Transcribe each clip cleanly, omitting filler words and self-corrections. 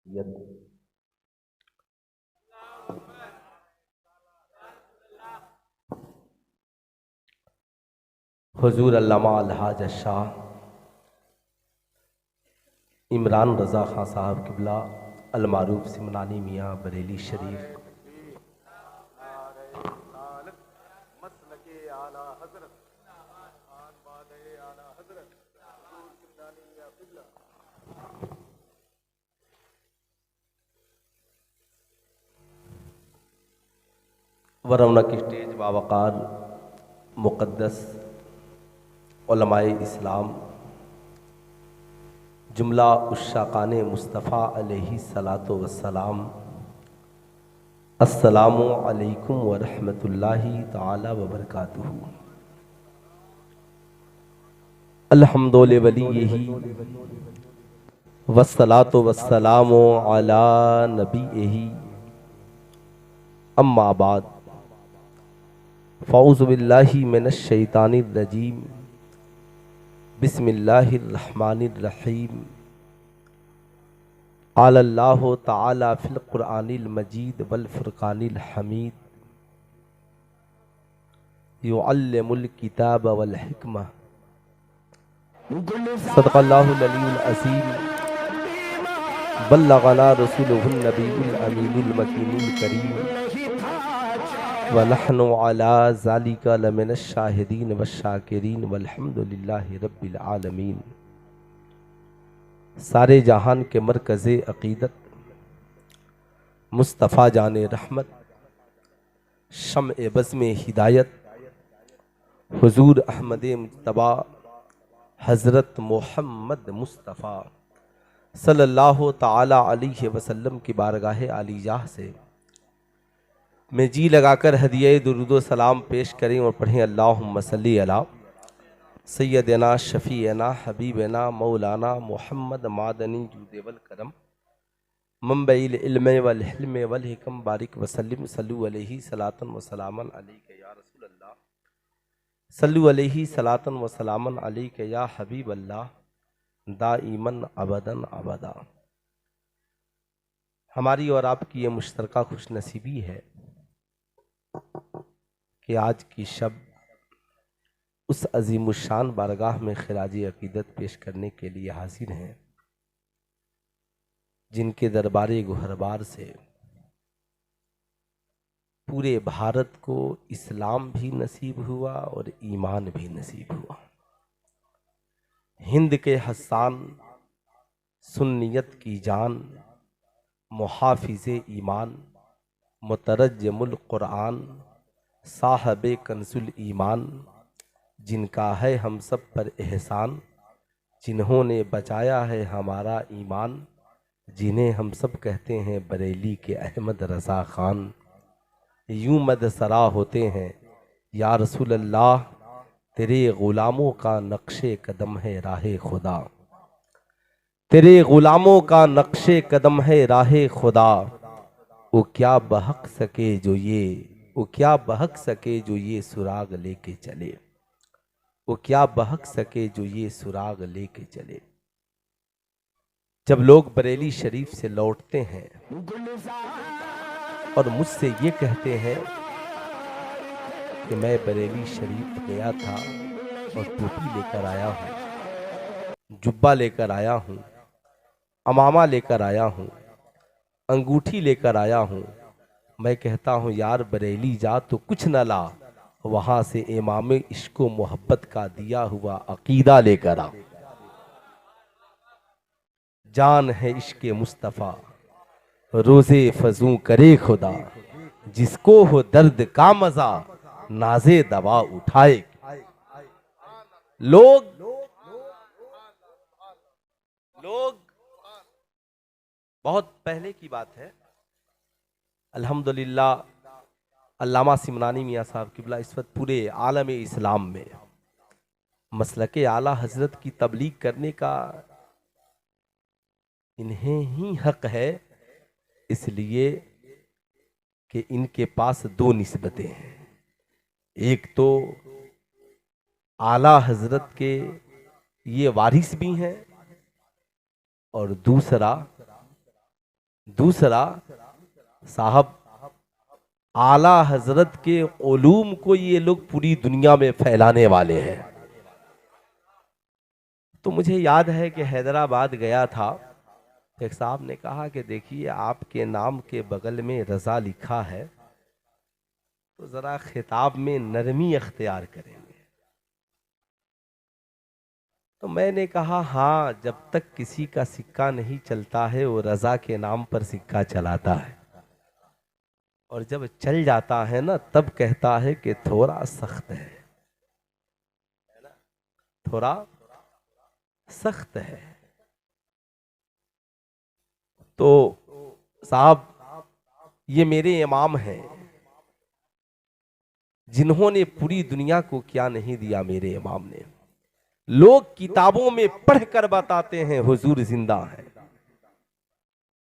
यद हुजूर अल्लामा अलहाज शाह इमरान रज़ा खां साहब किबला अलमारूफ सिमनानी मियाँ बरेली शरीफ वरौना की स्टेज बावकार मुक़द्दस उलमाए इस्लाम जुमला उश्शाक़ान मुस्तफ़ा अलैहि सलातो वस्सलाम, अस्सलामु अलैकुम व रहमतुल्लाहि ताला व बरकातुहू। अल्हम्दुलिल्लाहि वलिय्यिही वस्सलातो वस्सलामु अला नबिय्यिही, अम्मा बाद, फ़ऊज़ु बिल्लाहि मिनश शैतानिर रजीम, बिस्मिल्लाहिर रहमानिर रहीम। क़ालल्लाहु तआला फ़िल क़ुरआनिल मजीद वल फ़ुरक़ानिल हमीद, युअल्लिमुल किताब वल हिकमह, सदक़ल्लाहुल अलीयुल अज़ीम, बल्लग़ना रसूलुहुन नबियुल अमीनुल मकीनुल करीम, व नहनु अला ज़ालिका लमिनश शाहिदीन वश्शाकिरीन वल्हम्दुलिल्लाहि रब्बिल आलमीन। सारे जहान के मरकज़े अक़ीदत मुस्तफ़ा जाने रहमत, शम्अ बज़्म हिदायत, हुज़ूर अहमद मुज्तबा हज़रत मोहम्मद मुस्तफ़ा सल्लल्लाहु ताला अलैहि वसल्लम की बारगाह आलीजाह से मैं जी लगाकर हदिया दुरूद सलाम पेश करें और पढ़ें अल्लाहुम्मा सल्ली अला सैयदना शफ़ीना हबीबना मौलाना मोहम्मद मादनी जूदेवल करम मंबईल इल्म वल हिल्म वल हिकम बारिक वसल्लिम सल्लु अलैहि सलातन व सलामन अलैका या रसूल अल्लाह, सल्लु अलैहि सलातन व सलामन अलैका या हबीब अल्लाह, दाईमन अबदन अबदा। हमारी और आपकी ये मुश्तरका खुश नसीबी है कि आज की शब उस अजीमुशान बारगाह में खिराजी अकीदत पेश करने के लिए हाजिर हैं, जिनके दरबारे गुहरबार से पूरे भारत को इस्लाम भी नसीब हुआ और ईमान भी नसीब हुआ। हिंद के हस्सान, सुन्नियत की जान, मुहाफिज़े ईमान, मुतरज्जिमुल कुरान, साहबे कंजुल ईमान, जिनका है हम सब पर एहसान, जिन्होंने बचाया है हमारा ईमान, जिन्हें हम सब कहते हैं बरेली के अहमद रज़ा ख़ान। यूं मदसरा होते हैं या रसूल अल्लाह, तेरे ग़ुलामों का नक्शे कदम है राहे खुदा, तेरे ग़ुलामों का नक्शे कदम है राहे खुदा। वो क्या बहक सके जो ये, वो क्या बहक सके जो ये सुराग लेके चले, वो क्या बहक सके जो ये सुराग लेके चले। जब लोग बरेली शरीफ से लौटते हैं और मुझसे ये कहते हैं कि मैं बरेली शरीफ गया था और टोपी लेकर आया हूँ, जुब्बा लेकर आया हूँ, अमामा लेकर आया हूँ, अंगूठी लेकर आया हूँ, मैं कहता हूँ यार बरेली जा तो कुछ न ला, वहाँ से इमाम इश्क व मोहब्बत का दिया हुआ अकीदा लेकर आ। जान है इश्क मुस्तफ़ा रोज़े फजू करे खुदा, जिसको हो दर्द का मजा नाजे दवा उठाए। लोग लोग बहुत पहले की बात है, अल्हम्दुलिल्लाह अल्लामा सिमनानी मियाँ साहब किबला इस वक्त पूरे आलम इस्लाम में मसलके आला हजरत की तबलीग करने का इन्हें ही हक है, इसलिए कि इनके पास दो निस्बतें हैं। एक तो आला हजरत के ये वारिस भी हैं और दूसरा दूसरा, साहब आला हजरत के उलूम को ये लोग पूरी दुनिया में फैलाने वाले हैं। तो मुझे याद है कि हैदराबाद गया था, एक साहब ने कहा कि देखिए आपके नाम के बगल में रजा लिखा है, तो जरा खिताब में नरमी अख्तियार करेंगे। तो मैंने कहा हाँ, जब तक किसी का सिक्का नहीं चलता है वो रजा के नाम पर सिक्का चलाता है, और जब चल जाता है ना तब कहता है कि थोड़ा सख्त है, थोड़ा सख्त है। तो साहब ये मेरे इमाम हैं जिन्होंने पूरी दुनिया को क्या नहीं दिया मेरे इमाम ने। लोग किताबों में पढ़कर बताते हैं हुजूर जिंदा है,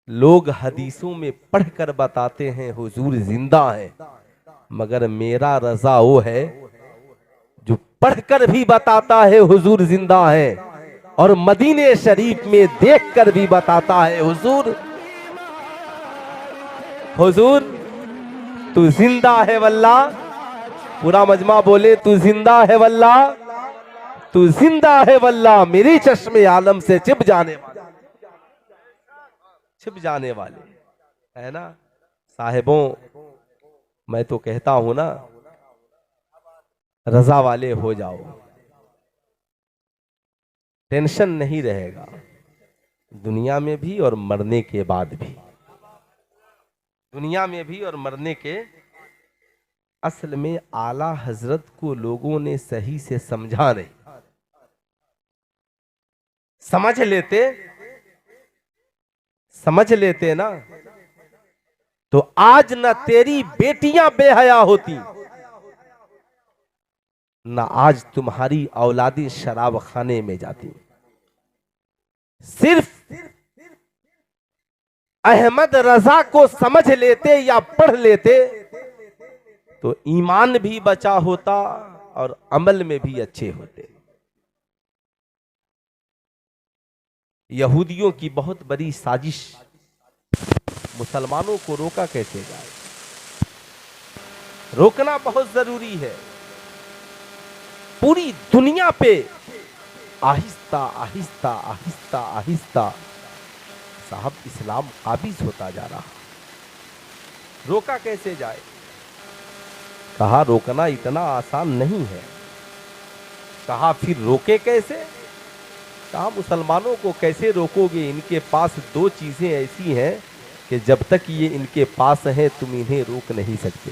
लोग हदीसों में पढ़कर बताते हैं हुजूर जिंदा है, मगर मेरा रजा वो है जो पढ़कर भी बताता है हुजूर जिंदा है, और मदीने शरीफ में देखकर भी बताता है हुजूर हुजूर तू जिंदा है वल्ला। पूरा मजमा बोले तू जिंदा है वल्ला, तू जिंदा है वल्ला, मेरी चश्मे आलम से छिप जाने वाले है ना। साहिबों मैं तो कहता हूं ना, रजा वाले हो जाओ, टेंशन नहीं रहेगा दुनिया में भी और मरने के बाद भी, दुनिया में भी और मरने के। असल में आला हजरत को लोगों ने सही से समझा नहीं, समझ लेते ना तो आज न तेरी बेटियां बेहया होती, न आज तुम्हारी औलादी शराब खाने में जाती। सिर्फ अहमद रजा को समझ लेते या पढ़ लेते तो ईमान भी बचा होता और अमल में भी अच्छे होते। यहूदियों की बहुत बड़ी साजिश, मुसलमानों को रोका कैसे जाए, रोकना बहुत जरूरी है। पूरी दुनिया पे आहिस्ता आहिस्ता आहिस्ता आहिस्ता साहब इस्लाम काबिज होता जा रहा, रोका कैसे जाए। कहा रोकना इतना आसान नहीं है। कहा फिर रोके कैसे। कहा मुसलमानों को कैसे रोकोगे, इनके पास दो चीजें ऐसी हैं कि जब तक ये इनके पास हैं तुम इन्हें रोक नहीं सकते।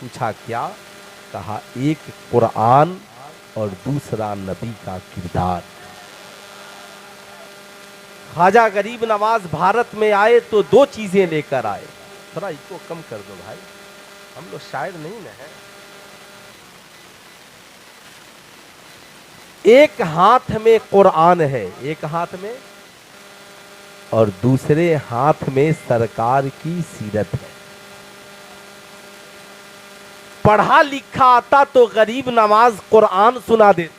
पूछा क्या। कहा एक कुरान और दूसरा नबी का किरदार। ख्वाजा गरीब नवाज भारत में आए तो दो चीजें लेकर आए। थोड़ा इसको कम कर दो भाई, हम लोग शायर नहीं न है। एक हाथ में कुरान है, एक हाथ में, और दूसरे हाथ में सरकार की सीरत है। पढ़ा लिखा आता तो गरीब नवाज कुरान सुना देते।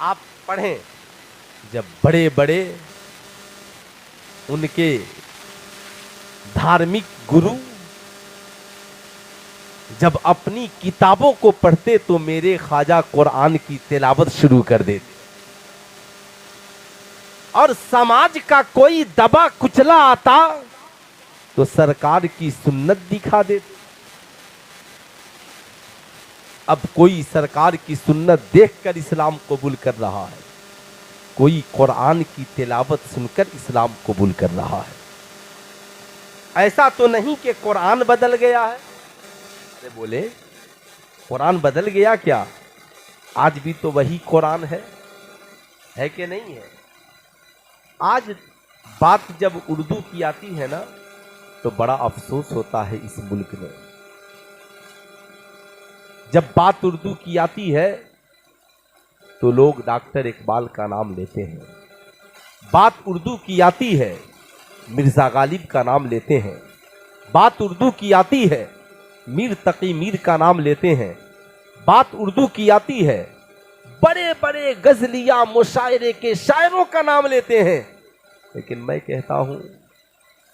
आप पढ़ें, जब बड़े बड़े उनके धार्मिक गुरु जब अपनी किताबों को पढ़ते तो मेरे ख्वाजा कुरान की तिलावत शुरू कर देते, और समाज का कोई दबा कुचला आता तो सरकार की सुन्नत दिखा देते। अब कोई सरकार की सुन्नत देखकर इस्लाम कबूल कर रहा है, कोई कुरान की तिलावत सुनकर इस्लाम कबूल कर रहा है। ऐसा तो नहीं कि कुरान बदल गया है। अरे बोले कुरान बदल गया क्या, आज भी तो वही कुरान है कि नहीं है। आज बात जब उर्दू की आती है ना तो बड़ा अफसोस होता है इस मुल्क में। जब बात उर्दू की आती है तो लोग डॉक्टर इकबाल का नाम लेते हैं, बात उर्दू की आती है मिर्जा गालिब का नाम लेते हैं, बात उर्दू की आती है मीर तकी मीर का नाम लेते हैं, बात उर्दू की आती है बड़े बड़े गजलिया मुशायरे के शायरों का नाम लेते हैं। लेकिन मैं कहता हूँ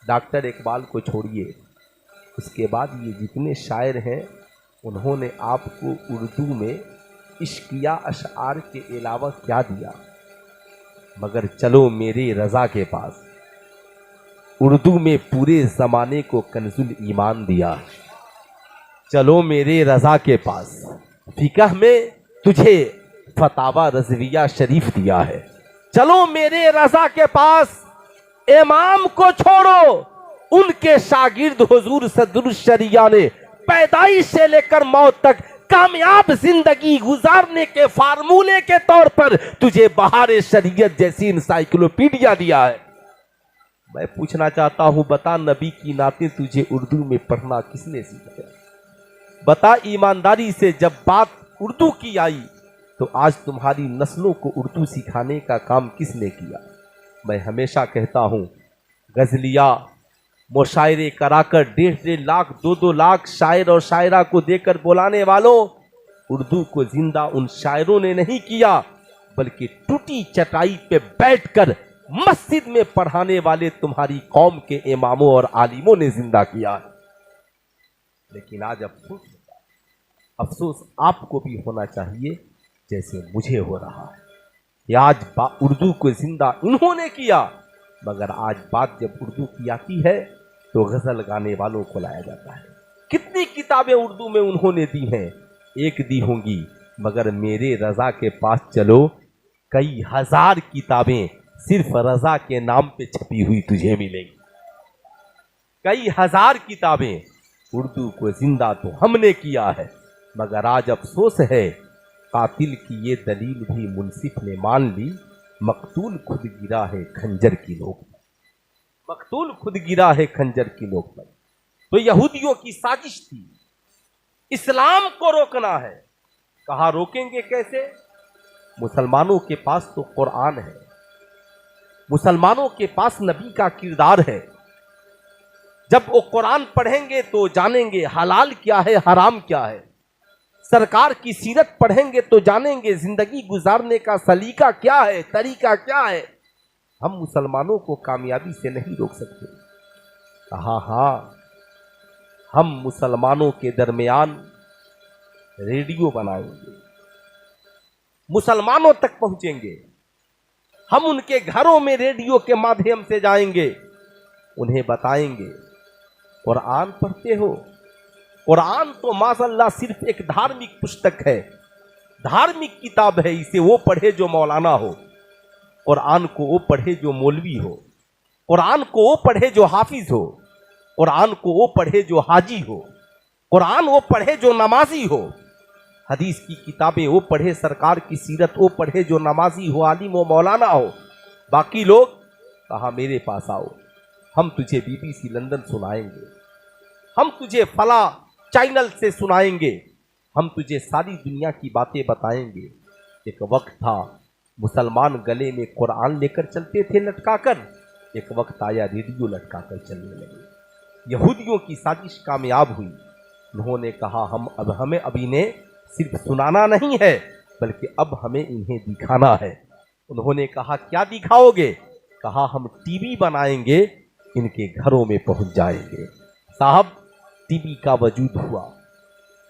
डॉक्टर इकबाल को छोड़िए, उसके बाद ये जितने शायर हैं उन्होंने आपको उर्दू में इश्किया अशआर के अलावा क्या दिया। मगर चलो मेरे रज़ा के पास, उर्दू में पूरे ज़माने को कंजुल ईमान दिया। चलो मेरे रज़ा के पास, फिक़ह में तुझे फतावा रज़विया शरीफ दिया है। चलो मेरे रज़ा के पास, इमाम को छोड़ो, उनके शागिर्द हुजूर सदरुल शरिया ने पैदाइश से लेकर मौत तक कामयाब जिंदगी गुजारने के फार्मूले के तौर पर तुझे बहारे शरीयत जैसी इंसाइक्लोपीडिया दिया है। मैं पूछना चाहता हूं, बता नबी की नाते तुझे उर्दू में पढ़ना किसने सिखाया? बता ईमानदारी से, जब बात उर्दू की आई तो आज तुम्हारी नस्लों को उर्दू सिखाने का काम किसने किया? मैं हमेशा कहता हूं, गजलिया मुशायरे कराकर 1.5 लाख 2-2 लाख शायर और शायरा को देकर बुलाने वालों, उर्दू को जिंदा उन शायरों ने नहीं किया, बल्कि टूटी चटाई पे बैठकर मस्जिद में पढ़ाने वाले तुम्हारी कौम के इमामों और आलिमों ने जिंदा किया है। लेकिन आज अफसोस आपको भी होना चाहिए जैसे मुझे हो रहा है। आज उर्दू को जिंदा उन्होंने किया, मगर आज बात जब उर्दू की आती है तो गजल गाने वालों को लाया जाता है। कितनी किताबें उर्दू में उन्होंने दी हैं, एक दी होंगी, मगर मेरे रजा के पास चलो, कई हजार किताबें सिर्फ रजा के नाम पे छपी हुई तुझे मिलेंगी। कई हजार किताबें। उर्दू को जिंदा तो हमने किया है, मगर आज अफसोस है कातिल की ये दलील भी मुंसिफ ने मान ली, मकतूल खुद गिरा है खंजर की नोक पर। मकतूल खुद गिरा है खंजर की नोक पर। तो यहूदियों की साजिश थी, इस्लाम को रोकना है। कहा रोकेंगे कैसे? मुसलमानों के पास तो कुरान है, मुसलमानों के पास नबी का किरदार है। जब वो कुरान पढ़ेंगे तो जानेंगे हलाल क्या है, हराम क्या है। सरकार की सीरत पढ़ेंगे तो जानेंगे जिंदगी गुजारने का सलीका क्या है, तरीका क्या है। हम मुसलमानों को कामयाबी से नहीं रोक सकते। कहा हाँ, हम मुसलमानों के दरमियान रेडियो बनाएंगे, मुसलमानों तक पहुंचेंगे। हम उनके घरों में रेडियो के माध्यम से जाएंगे, उन्हें बताएंगे कुरान पढ़ते हो। कुरान तो माशाअल्लाह सिर्फ एक धार्मिक पुस्तक है, धार्मिक किताब है। इसे वो पढ़े जो मौलाना हो, कुरान को वो पढ़े जो मौलवी हो, कुरान को वो पढ़े जो हाफिज हो, कुरान को वो पढ़े जो हाजी हो, कुरान वो पढ़े जो नमाजी हो। हदीस की किताबें वो पढ़े, सरकार की सीरत वो पढ़े जो नमाजी हो, आलिम हो, मौलाना हो। बाकी लोग कहा मेरे पास आओ, हम तुझे BBC लंदन सुनाएंगे, हम तुझे फला चैनल से सुनाएंगे, हम तुझे सारी दुनिया की बातें बताएंगे। एक वक्त था मुसलमान गले में कुरान लेकर चलते थे लटकाकर, एक वक्त आया रेडियो लटकाकर चलने लगे। यहूदियों की साजिश कामयाब हुई। उन्होंने कहा हमें अब इन्हें सिर्फ सुनाना नहीं है, बल्कि अब हमें इन्हें दिखाना है। उन्होंने कहा क्या दिखाओगे? कहा हम टीवी बनाएंगे, इनके घरों में पहुंच जाएंगे। साहब टीवी का वजूद हुआ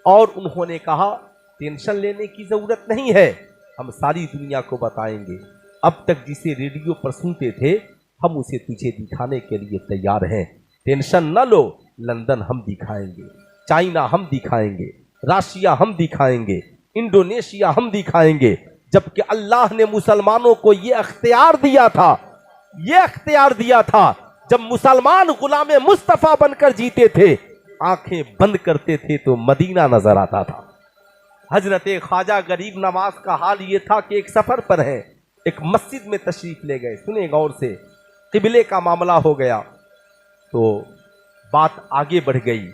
और उन्होंने कहा टेंशन लेने की जरूरत नहीं है, हम सारी दुनिया को बताएंगे। अब तक जिसे रेडियो पर सुनते थे हम उसे तुझे दिखाने के लिए तैयार हैं। टेंशन न लो, लंदन हम दिखाएंगे, चाइना हम दिखाएंगे, रशिया हम दिखाएंगे, इंडोनेशिया हम दिखाएंगे। जबकि अल्लाह ने मुसलमानों को यह अख्तियार दिया था, यह अख्तियार दिया था। जब मुसलमान गुलाम मुस्तफा बनकर जीते थे, आंखें बंद करते थे तो मदीना नजर आता था। हजरत ख्वाजा गरीब नवाज का हाल ये था कि एक सफर पर है, एक मस्जिद में तशरीफ ले गए। सुने गौर से, किबले का मामला हो गया तो बात आगे बढ़ गई।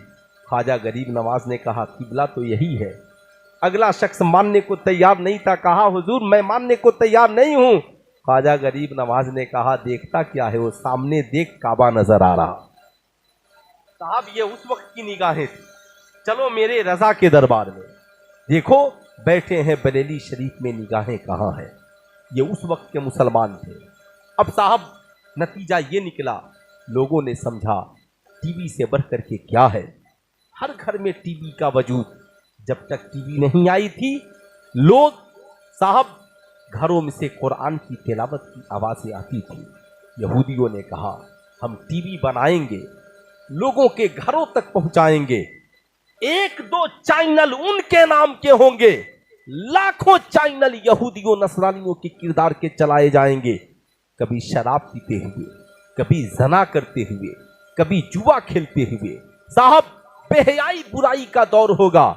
ख्वाजा गरीब नवाज ने कहा किबला तो यही है। अगला शख्स मानने को तैयार नहीं था, कहा हुजूर मैं मानने को तैयार नहीं हूं। ख्वाजा गरीब नवाज ने कहा देखता क्या है, वो सामने देख काबा नजर आ रहा। साहब ये उस वक्त की निगाहें थी। चलो मेरे रजा के दरबार में देखो, बैठे हैं बरेली शरीफ में, निगाहें कहाँ हैं। ये उस वक्त के मुसलमान थे। अब साहब नतीजा ये निकला, लोगों ने समझा टीवी से बढ़ करके क्या है। हर घर में टीवी का वजूद। जब तक टीवी नहीं आई थी, लोग साहब घरों में से कुरान की तिलावत की आवाज़ें आती थी। यहूदियों ने कहा हम टीवी बनाएंगे, लोगों के घरों तक पहुंचाएंगे, एक दो चैनल उनके नाम के होंगे, लाखों चैनल यहूदियों नसरानियों के किरदार के चलाए जाएंगे। कभी शराब पीते हुए, कभी जना करते हुए, कभी जुआ खेलते हुए। साहब बेहयाई बुराई का दौर होगा।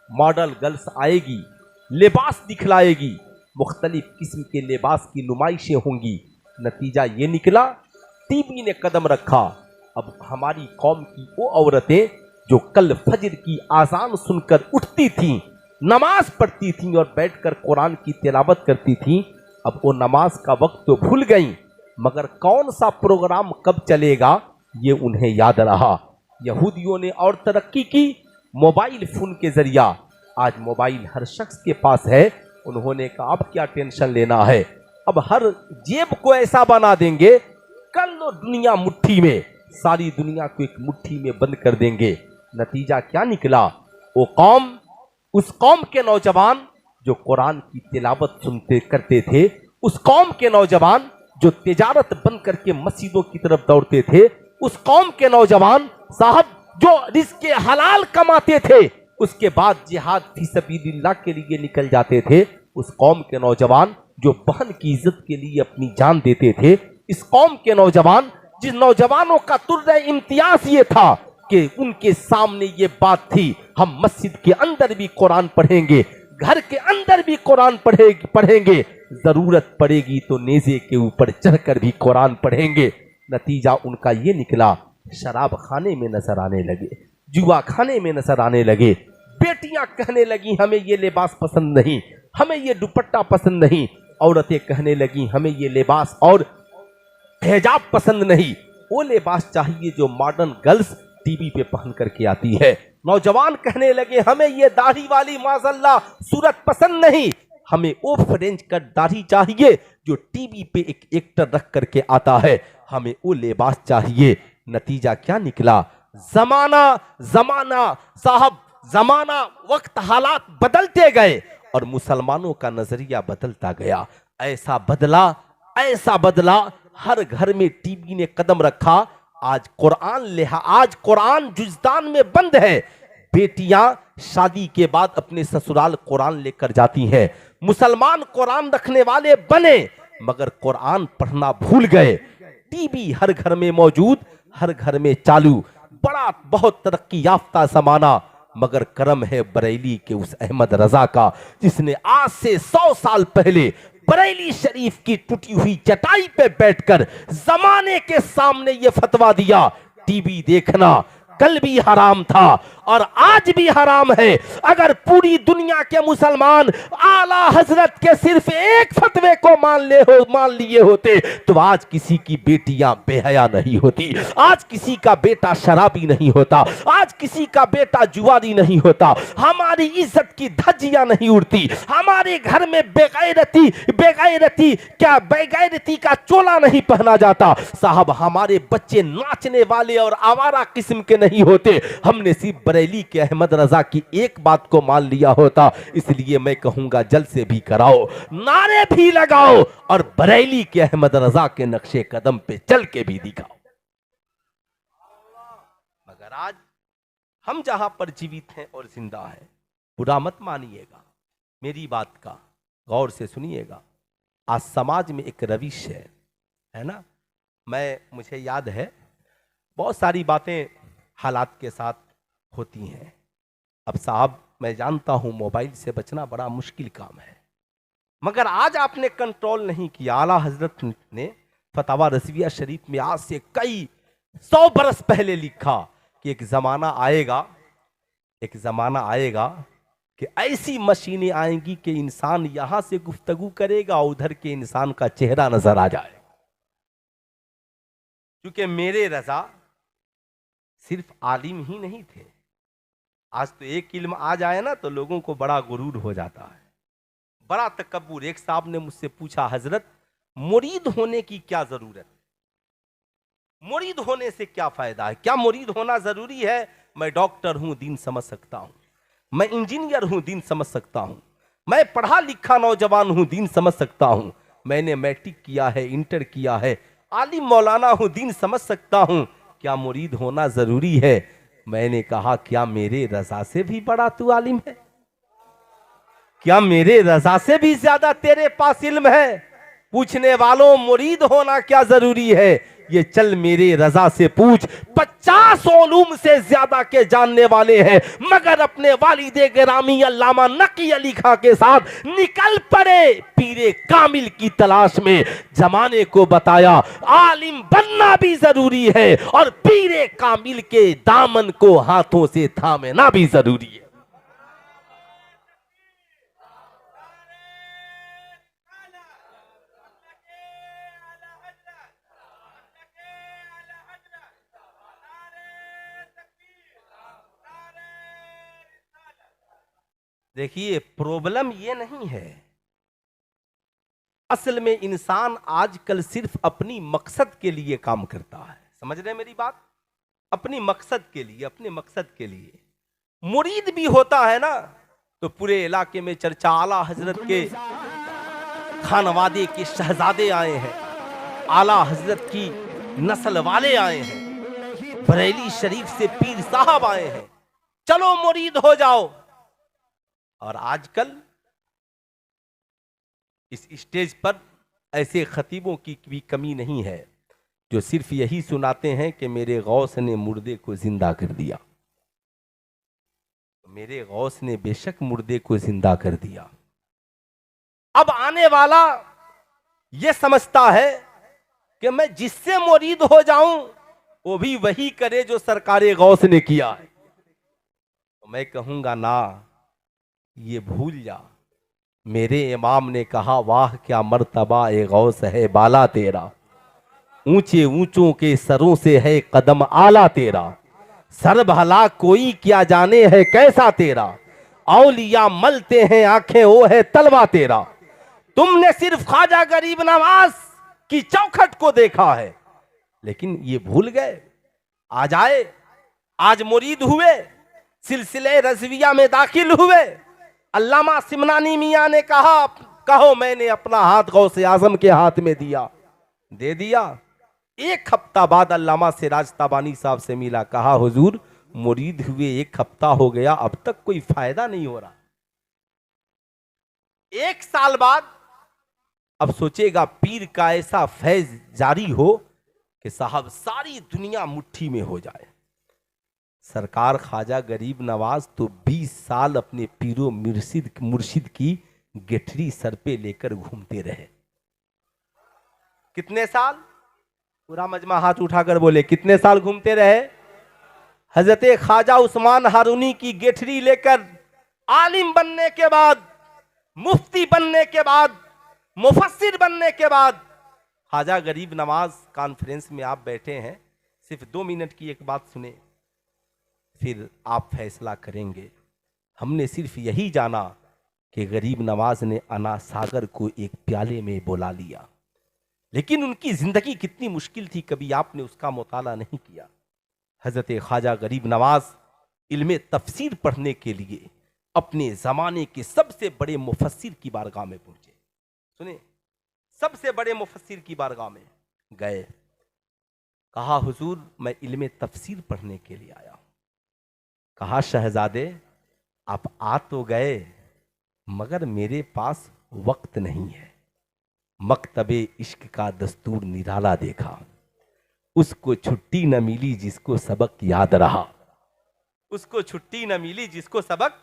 मॉडल गर्ल्स आएगी, लिबास दिखलाएगी, मुख्तलिफ किस्म के लिबास की नुमाइशें होंगी। नतीजा ये निकला, टीवी ने कदम रखा। अब हमारी कौम की वो औरतें जो कल फजर की आजान सुनकर उठती थीं, नमाज पढ़ती थीं और बैठकर कुरान की तिलावत करती थीं, अब वो नमाज का वक्त तो भूल गईं, मगर कौन सा प्रोग्राम कब चलेगा ये उन्हें याद रहा। यहूदियों ने और तरक्की की, मोबाइल फोन के जरिया। आज मोबाइल हर शख्स के पास है। उन्होंने कहा अब क्या टेंशन लेना है, अब हर जेब को ऐसा बना देंगे, कर लो दुनिया मुट्ठी में, सारी दुनिया को एक मुट्ठी में बंद कर देंगे। नतीजा क्या निकला, वो कौम, उस कौम के नौजवान जो कुरान की तिलावत सुनते करते थे, उस कौम के नौजवान जो तिजारत बंद करके मस्जिदों की तरफ दौड़ते थे, उस कौम के नौजवान साहब जो रिज़्क़े हलाल कमाते थे, उसके बाद जिहाद फी सबीलिल्लाह के लिए निकल जाते थे, उस कौम के नौजवान जो बहन की इज्जत के लिए अपनी जान देते थे, इस कौम के नौजवान जिन नौजवानों का तुर्रे इम्तियाज ये था कि उनके सामने ये बात थी हम मस्जिद के अंदर भी कुरान पढ़ेंगे, घर के अंदर भी कुरान पढ़ेंगे, जरूरत पड़ेगी तो नेज़े के ऊपर चढ़कर भी कुरान पढ़ेंगे। नतीजा उनका ये निकला, शराब खाने में नजर आने लगे, जुआ खाने में नजर आने लगे। बेटियां कहने लगी हमें ये लिबास पसंद नहीं, हमें ये दुपट्टा पसंद नहीं। औरतें कहने लगी हमें ये लिबास और हिजाब पसंद नहीं, वो लिबास चाहिए जो मॉडर्न गर्ल्स टीवी पे पहन करके आती है। नौजवान कहने लगे हमें ये दाढ़ी वाली माज़अल्लाह सूरत पसंद नहीं, हमें वो फ्रेंच कट दाढ़ी चाहिए जो टीवी पे एक एक्टर रख करके आता है, हमें वो लिबास चाहिए। नतीजा क्या निकला, जमाना जमाना साहब जमाना वक्त हालात बदलते गए और मुसलमानों का नजरिया बदलता गया। ऐसा बदला हर घर में टीवी ने कदम रखा। आज कुरान जुज़दान में बंद है। बेटियां शादी के बाद अपने ससुराल कुरान लेकर जाती हैं। मुसलमान कुरान रखने वाले बने मगर कुरान पढ़ना भूल गए। टीवी हर घर में मौजूद, हर घर में चालू, बड़ा बहुत तरक्की याफ्ता जमाना, मगर करम है बरेली के उस अहमद रजा का जिसने आज से 100 साल पहले बरेली शरीफ की टूटी हुई चटाई पे बैठकर जमाने के सामने ये फतवा दिया, टीवी देखना कल भी हराम था और आज भी हराम है। अगर पूरी दुनिया के मुसलमान आला हजरत के सिर्फ एक फतवे को मान लिए होते तो आज किसी की बेटियां बेहया नहीं होती, आज किसी का बेटा शराबी नहीं होता, आज किसी का बेटा जुआरी नहीं होता, हमारी इज्जत की धज्जियां नहीं उड़ती, हमारे घर में बेगैरती का चोला नहीं पहना जाता। साहब हमारे बच्चे नाचने वाले और आवारा किस्म के नहीं होते। हमने सिर्फ बरेली के अहमद रजा की एक बात को मान लिया होता। इसलिए मैं कहूंगा जल्द से भी कराओ, नारे भी लगाओ और बरेली के अहमद रजा के नक्शे कदम पे चल के भी दिखाओ। मगर आज हम जहां पर जीवित हैं और जिंदा हैं, बुरा मत मानिएगा, मेरी बात का गौर से सुनिएगा। आज समाज में एक रविश है ना, मुझे याद है बहुत सारी बातें हालात के साथ होती हैं। अब साहब मैं जानता हूं मोबाइल से बचना बड़ा मुश्किल काम है, मगर आज आपने कंट्रोल नहीं किया। आला हजरत ने फतवा रज़विया शरीफ में आज से कई 100 बरस पहले लिखा कि एक जमाना आएगा कि ऐसी मशीनें आएंगी कि इंसान यहां से गुफ्तगू करेगा, उधर के इंसान का चेहरा नजर आ जाए। क्योंकि मेरे रजा सिर्फ आलिम ही नहीं थे। आज तो एक इल्म आ जाए ना तो लोगों को बड़ा गुरूर हो जाता है, बड़ा तकब्बुर। एक साहब ने मुझसे पूछा, हजरत मुरीद होने की क्या जरूरत? मुरीद होने से क्या फायदा है? क्या मुरीद होना जरूरी है? मैं डॉक्टर हूं, दीन समझ सकता हूं। मैं इंजीनियर हूं, दीन समझ सकता हूं। मैं पढ़ा लिखा नौजवान हूं, दीन समझ सकता हूं। मैंने मैट्रिक किया है, इंटर किया है, आलिम मौलाना हूं, दीन समझ सकता हूं। क्या मुरीद होना जरूरी है? मैंने कहा, क्या मेरे रजा से भी बड़ा तू आलिम है? क्या मेरे रजा से भी ज्यादा तेरे पास इल्म है? पूछने वालों, मुरीद होना क्या जरूरी है? ये चल मेरे रजा से पूछ। 50 उलूम से ज्यादा के जानने वाले हैं, मगर अपने वालिदे गिरामी अल्लामा नकी अली खां के साथ निकल पड़े पीरे कामिल की तलाश में। जमाने को बताया आलिम बनना भी जरूरी है और पीरे कामिल के दामन को हाथों से थामना भी जरूरी है। देखिए, प्रॉब्लम ये नहीं है। असल में इंसान आजकल सिर्फ अपनी मकसद के लिए काम करता है। समझ रहे हैं मेरी बात? अपनी मकसद के लिए, अपने मकसद के लिए। मुरीद भी होता है ना, तो पूरे इलाके में चर्चा, आला हजरत के खानवादे के शहजादे आए हैं, आला हजरत की नस्ल वाले आए हैं, बरेली शरीफ से पीर साहब आए हैं, चलो मुरीद हो जाओ। और आजकल इस स्टेज पर ऐसे खतीबों की भी कमी नहीं है जो सिर्फ यही सुनाते हैं कि मेरे गौस ने मुर्दे को जिंदा कर दिया। मेरे गौस ने बेशक मुर्दे को जिंदा कर दिया। अब आने वाला यह समझता है कि मैं जिससे मुरीद हो जाऊं वो भी वही करे जो सरकारे गौस ने किया है। तो मैं कहूंगा, ना, ये भूल जा। मेरे इमाम ने कहा, वाह क्या मर्तबा ए गौस है बाला तेरा, ऊंचे ऊंचों के सरों से है कदम आला तेरा, सर भला कोई क्या जाने है कैसा तेरा, औलिया मलते हैं आंखें वो है तलवा तेरा। तुमने सिर्फ ख्वाजा गरीब नवाज की चौखट को देखा है, लेकिन ये भूल गए। आज आए, आज मुरीद हुए, सिलसिले रज़विया में दाखिल हुए। अल्लामा सिमनानी मियां ने कहा, कहो मैंने अपना हाथ गौसे आजम के हाथ में दिया, दे दिया। एक हफ्ता बाद अल्लामा सिराज तबानी साहब से मिला, कहा हुजूर मुरीद हुए 1 हफ्ता हो गया, अब तक कोई फायदा नहीं हो रहा। 1 साल बाद अब सोचेगा पीर का ऐसा फैज जारी हो कि साहब सारी दुनिया मुट्ठी में हो जाए। सरकार ख्वाजा गरीब नवाज तो 20 साल अपने पीरो मुर्शिद की गेठरी सर पे लेकर घूमते रहे। कितने साल? पूरा मजमा हाथ उठाकर बोले, कितने साल घूमते रहे? हजरत ख्वाजा उस्मान हारूनी की गेठरी लेकर आलिम बनने के बाद, मुफ्ती बनने के बाद, मुफस्सिर बनने के बाद, ख्वाजा गरीब नवाज कॉन्फ्रेंस में आप बैठे हैं, सिर्फ 2 मिनट की एक बात सुने, फिर आप फैसला करेंगे। हमने सिर्फ यही जाना कि गरीब नवाज ने अना सागर को एक प्याले में बुला लिया, लेकिन उनकी जिंदगी कितनी मुश्किल थी, कभी आपने उसका मुताला नहीं किया। हजरत ख्वाजा गरीब नवाज इल्मे तफसीर पढ़ने के लिए अपने जमाने के सबसे बड़े मुफस्सिर की बारगाह में पहुंचे। सुने, सबसे बड़े मुफस्सिर की बारगाह में गए, कहा हुजूर मैं इल्मे तफसीर पढ़ने के लिए आया हूं। कहा शहजादे आप आ तो गए, मगर मेरे पास वक्त नहीं है। मकतबे इश्क का दस्तूर निराला देखा, उसको छुट्टी न मिली जिसको सबक याद रहा, उसको छुट्टी न मिली जिसको सबक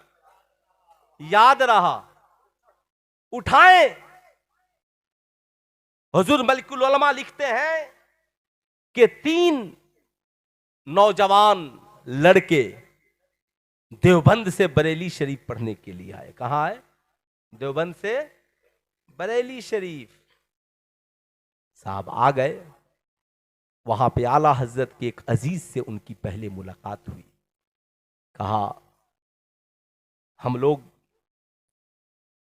याद रहा। उठाए, हुजूर मलिकुल उलमा लिखते हैं कि 3 नौजवान लड़के देवबंद से बरेली शरीफ पढ़ने के लिए आए। कहां आए? देवबंद से बरेली शरीफ। साहब आ गए, वहां पे आला हजरत के एक अजीज से उनकी पहले मुलाकात हुई। कहा हम लोग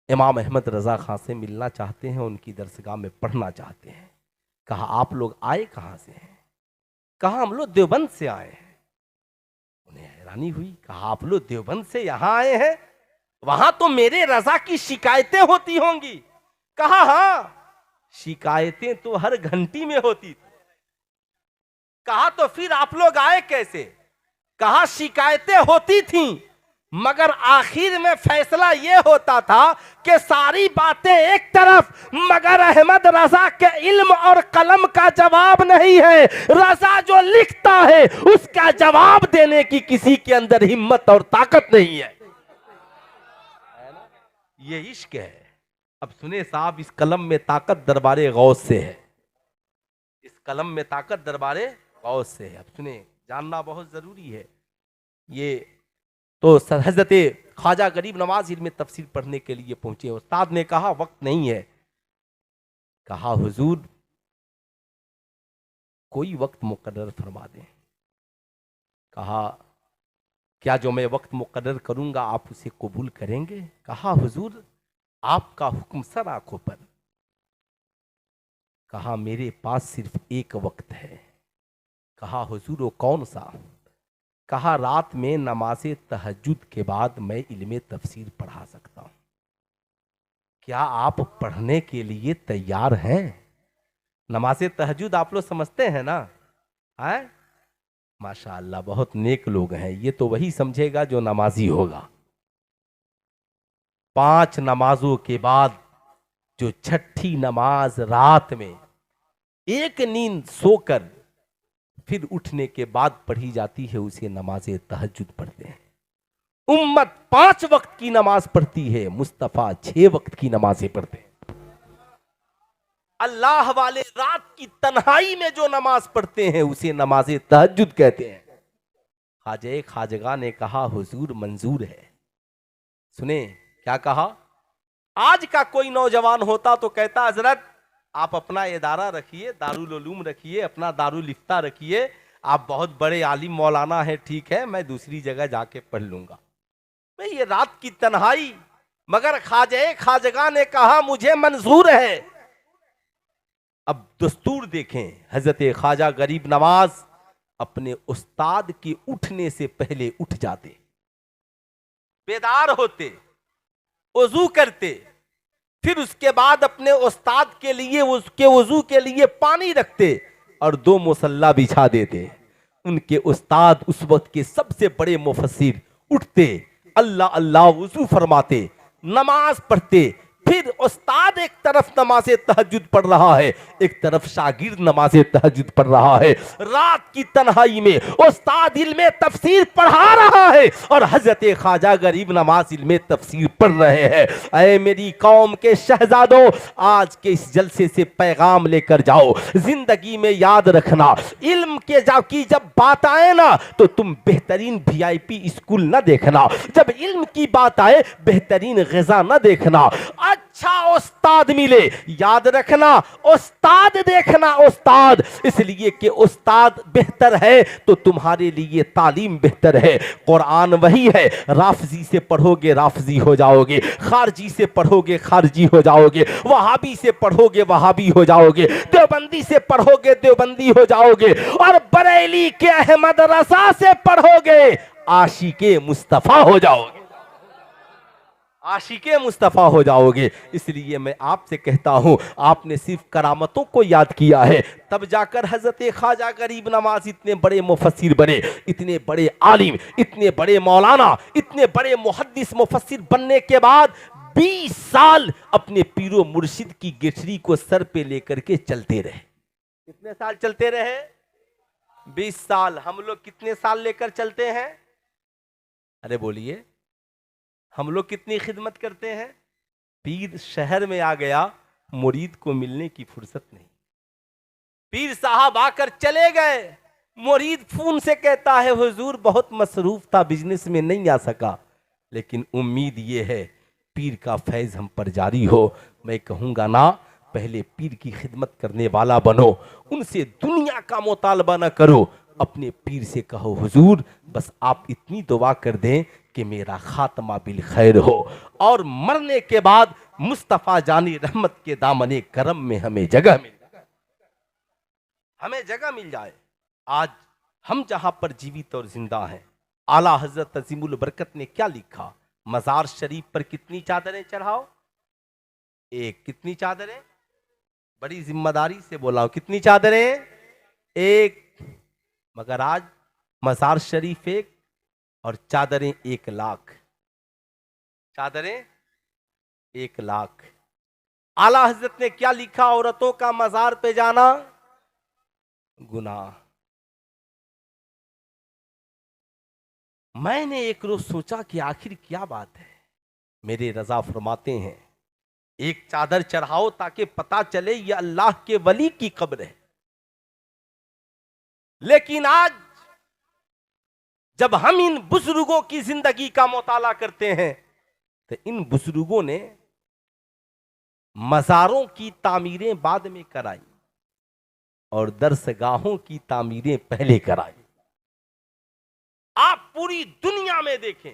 इमाम अहमद रजा खां से मिलना चाहते हैं, उनकी दरसगाह में पढ़ना चाहते हैं। कहा आप लोग आए कहां से हैं? कहा हम लोग देवबंद से आए हैं। उन्हें हैरानी हुई, कहा आप लोग देवबंद से यहां आए हैं, वहां तो मेरे रजा की शिकायतें होती होंगी। कहा हां, शिकायतें तो हर घंटी में होती थी। कहा तो फिर आप लोग आए कैसे? कहा शिकायतें होती थीं, मगर आखिर में फैसला यह होता था कि सारी बातें एक तरफ, मगर अहमद रजा के इल्म और कलम का जवाब नहीं है। रजा जो लिखता है उसका जवाब देने की किसी के अंदर हिम्मत और ताकत नहीं है। ये इश्क है। अब सुने साहब, इस कलम में ताकत दरबारे गौस से है। इस कलम में ताकत दरबारे गौस से है। अब सुने, जानना बहुत जरूरी है। ये तो हजरत ख्वाजा गरीब नवाज इल्म तफसीर पढ़ने के लिए पहुंचे। उस्ताद ने कहा वक्त नहीं है। कहा हुजूर कोई वक्त मुकर्रर फरमा दें। कहा क्या जो मैं वक्त मुकर्रर करूंगा आप उसे कबूल करेंगे? कहा हुजूर आपका हुक्म सर आंखों पर। कहा मेरे पास सिर्फ एक वक्त है। कहा हुजूर वो कौन सा? कहा रात में नमाज़े तहज्जुद के बाद मैं इल्मे तफसीर पढ़ा सकता हूं। क्या आप पढ़ने के लिए तैयार हैं? नमाज़े तहज्जुद आप लोग समझते हैं ना? है माशाअल्लाह, बहुत नेक लोग हैं। ये तो वही समझेगा जो नमाजी होगा। 5 नमाजों के बाद जो छठी नमाज रात में एक नींद सोकर फिर उठने के बाद पढ़ी जाती है, उसे नमाज़े तहज्जुद पढ़ते हैं। उम्मत 5 वक्त की नमाज पढ़ती है, मुस्तफा 6 वक्त की नमाजें पढ़ते हैं। अल्लाह वाले रात की तन्हाई में जो नमाज पढ़ते हैं उसे नमाज़े तहज्जुद कहते हैं। ख्वाजा खाजगा ने कहा हुजूर मंजूर है। सुने क्या कहा? आज का कोई नौजवान होता तो कहता हजरत आप अपना इदारा रखिए, दारुल उलूम रखिए, अपना दारुल इफ्ता रखिए, आप बहुत बड़े आलिम मौलाना है, ठीक है मैं दूसरी जगह जाके पढ़ लूंगा। मैं ये रात की तन्हाई, मगर ख्वाजा खाजगा ने कहा मुझे मंजूर है। अब दस्तूर देखें, हजरत ख्वाजा गरीब नवाज अपने उस्ताद के उठने से पहले उठ जाते, बेदार होते, वजू करते, फिर उसके बाद अपने उस्ताद के लिए उसके वजू के लिए पानी रखते और 2 मुसल्ला बिछा देते। उनके उस्ताद उस वक्त के सबसे बड़े मुफस्सिर उठते, अल्लाह अल्लाह वजू फरमाते, नमाज पढ़ते। फिर उस्ताद एक तरफ नमाज़े तहज्जुद पढ़ रहा है, एक तरफ शागिर्द नमाज़े तहज्जुद पढ़ रहा है। रात की तन्हाई में उस्ताद इल्मे तफसीर पढ़ा रहा है और हजरत ख्वाजा गरीब नवाज इल्मे तफसीर पढ़ रहे हैं। ऐ मेरी कौम के शहजादों, आज के इस जलसे से पैगाम लेकर जाओ। जिंदगी में याद रखना, इल्म के की जब बात आए ना तो तुम बेहतरीन VIP स्कूल न देखना, जब इल्म की बात आए बेहतरीन ग़िज़ा न देखना। अच्छा उस्ताद मिले, याद रखना उस्ताद देखना उस्ताद, इसलिए कि उस्ताद बेहतर है तो तुम्हारे लिए तालीम बेहतर है। कुरान वही है, राफजी से पढ़ोगे राफजी हो जाओगे, खारजी से पढ़ोगे खारजी हो जाओगे, वहाबी से पढ़ोगे वहाबी हो जाओगे, देवबंदी से पढ़ोगे देवबंदी हो जाओगे, और बरेली के अहमद रजा से पढ़ोगे आशिके मुस्तफा हो जाओगे, आशिके मुस्तफ़ा हो जाओगे। इसलिए मैं आपसे कहता हूं, आपने सिर्फ करामतों को याद किया है, तब जाकर हजरत ख्वाजा गरीब नवाज इतने बड़े मुफस्सिर बने, इतने बड़े आलिम, इतने बड़े मौलाना, इतने बड़े मुहद्दिस मुफस्सिर बनने के बाद 20 साल अपने पीरो मुर्शिद की गेठरी को सर पे लेकर के चलते रहे। कितने साल चलते रहे? 20 साल। हम लोग कितने साल लेकर चलते हैं? अरे बोलिए, हम लोग कितनी खिदमत करते हैं? पीर शहर में आ गया, मुरीद को मिलने की फुर्सत नहीं। पीर साहब आकर चले गए, मुरीद फोन से कहता है हुजूर बहुत मसरूफ था, बिजनेस में नहीं आ सका, लेकिन उम्मीद ये है पीर का फैज हम पर जारी हो। मैं कहूंगा ना, पहले पीर की खिदमत करने वाला बनो, उनसे दुनिया का मुतालबा ना करो। अपने पीर से कहो हुजूर बस आप इतनी दुआ कर दें कि मेरा खात्मा बिल खैर हो, और मरने के बाद मुस्तफ़ा जानी रहमत के दामने करम में हमें जगह मिल जाए, हमें जगह मिल जाए। आज हम जहां पर जीवित और जिंदा हैं, आला हजरत अजीमुल बरकत ने क्या लिखा, मजार शरीफ पर कितनी चादरें चढ़ाओ? एक। कितनी चादरें? बड़ी जिम्मेदारी से बोला हूं, कितनी चादरें? एक। मगर आज मजार शरीफ एक और चादरें 1,00,000। चादरें 1,00,000। आला हजरत ने क्या लिखा, औरतों का मजार पे जाना गुनाह। मैंने एक रोज सोचा कि आखिर क्या बात है। मेरे रजा फरमाते हैं, एक चादर चढ़ाओ ताकि पता चले ये अल्लाह के वली की कब्र है। लेकिन आज जब हम इन बुजुर्गों की जिंदगी का मुताला करते हैं तो इन बुजुर्गों ने मजारों की तामीरें बाद में कराई और दरसगाहों की तामीरें पहले कराई। आप पूरी दुनिया में देखें,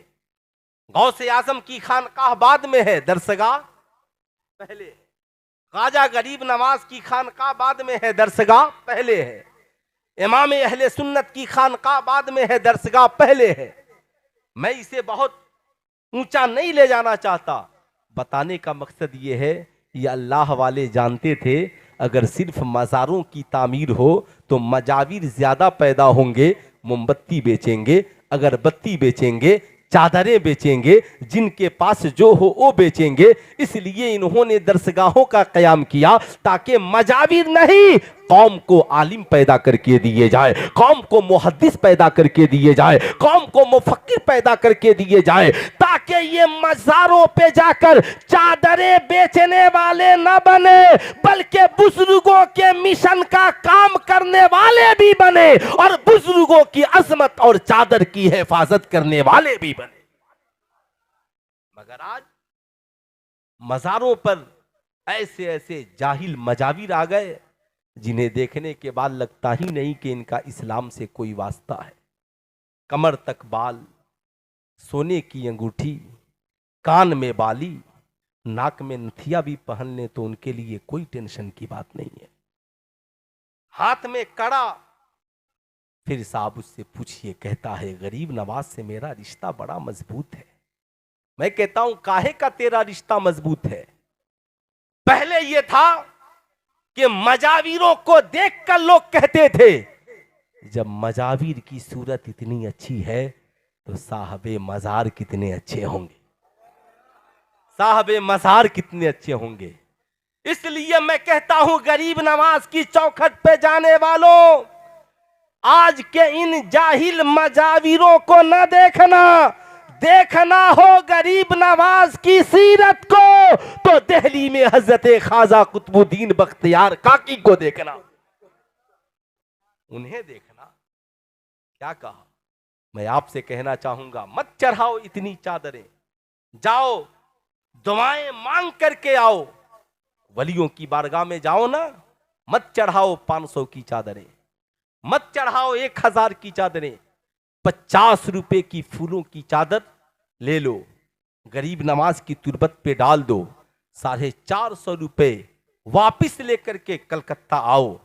गौसे आजम की खानकाह बाद में है, दरसगाह पहले है। ख्वाजा गरीब नवाज की खानकाह बाद में है, दरसगाह पहले है। इमाम अहले सुन्नत की खानकाह बाद में है, दरसगाह पहले है। मैं इसे बहुत ऊंचा नहीं ले जाना चाहता, बताने का मकसद ये है, ये अल्लाह वाले जानते थे अगर सिर्फ मज़ारों की तामीर हो तो मजाविर ज्यादा पैदा होंगे, मोमबत्ती बेचेंगे, अगरबत्ती बेचेंगे, चादरें बेचेंगे, जिनके पास जो हो वो बेचेंगे। इसलिए इन्होंने दरसगाहों का कयाम किया ताकि मजाविर नहीं, कौम को आलिम पैदा करके दिए जाए, कौम को मुहद्दिस पैदा करके दिए जाए, कौम को मुफक्किर पैदा करके दिए जाए, ताकि ये मज़ारों पे जाकर चादरें बेचने वाले न बने बल्कि बुजुर्गों के मिशन का काम करने वाले भी बने और बुजुर्गों की अजमत और चादर की हिफाजत करने वाले भी बने। मगर आज मज़ारों पर ऐसे ऐसे जाहिल मजाविर आ गए जिन्हें देखने के बाद लगता ही नहीं कि इनका इस्लाम से कोई वास्ता है। कमर तक बाल, सोने की अंगूठी, कान में बाली, नाक में नथिया भी पहन ले तो उनके लिए कोई टेंशन की बात नहीं है। हाथ में कड़ा, फिर साहब उससे पूछिए, कहता है गरीब नवाज से मेरा रिश्ता बड़ा मजबूत है। मैं कहता हूं काहे का तेरा रिश्ता मजबूत है? पहले यह था कि मजाविरों को देखकर लोग कहते थे जब मजाविर की सूरत इतनी अच्छी है तो साहबे मजार कितने अच्छे होंगे, साहबे मजार कितने अच्छे होंगे। इसलिए मैं कहता हूं गरीब नवाज की चौखट पे जाने वालों, आज के इन जाहिल मजाविरों को न देखना, देखना हो गरीब नवाज की सीरत को तो दिल्ली में हजरत ख्वाजा कुतुबुद्दीन बख्तियार काकी को देखना, उन्हें देखना। क्या कहा? मैं आपसे कहना चाहूंगा, मत चढ़ाओ इतनी चादरें, जाओ दुआएं मांग करके आओ। वलियों की बारगाह में जाओ ना, मत चढ़ाओ 500 की चादरें, मत चढ़ाओ 1000 की चादरें, 50 रुपए की फूलों की चादर ले लो, गरीब नवाज की तुरबत पे डाल दो, 450 रुपए वापिस लेकर के कलकत्ता आओ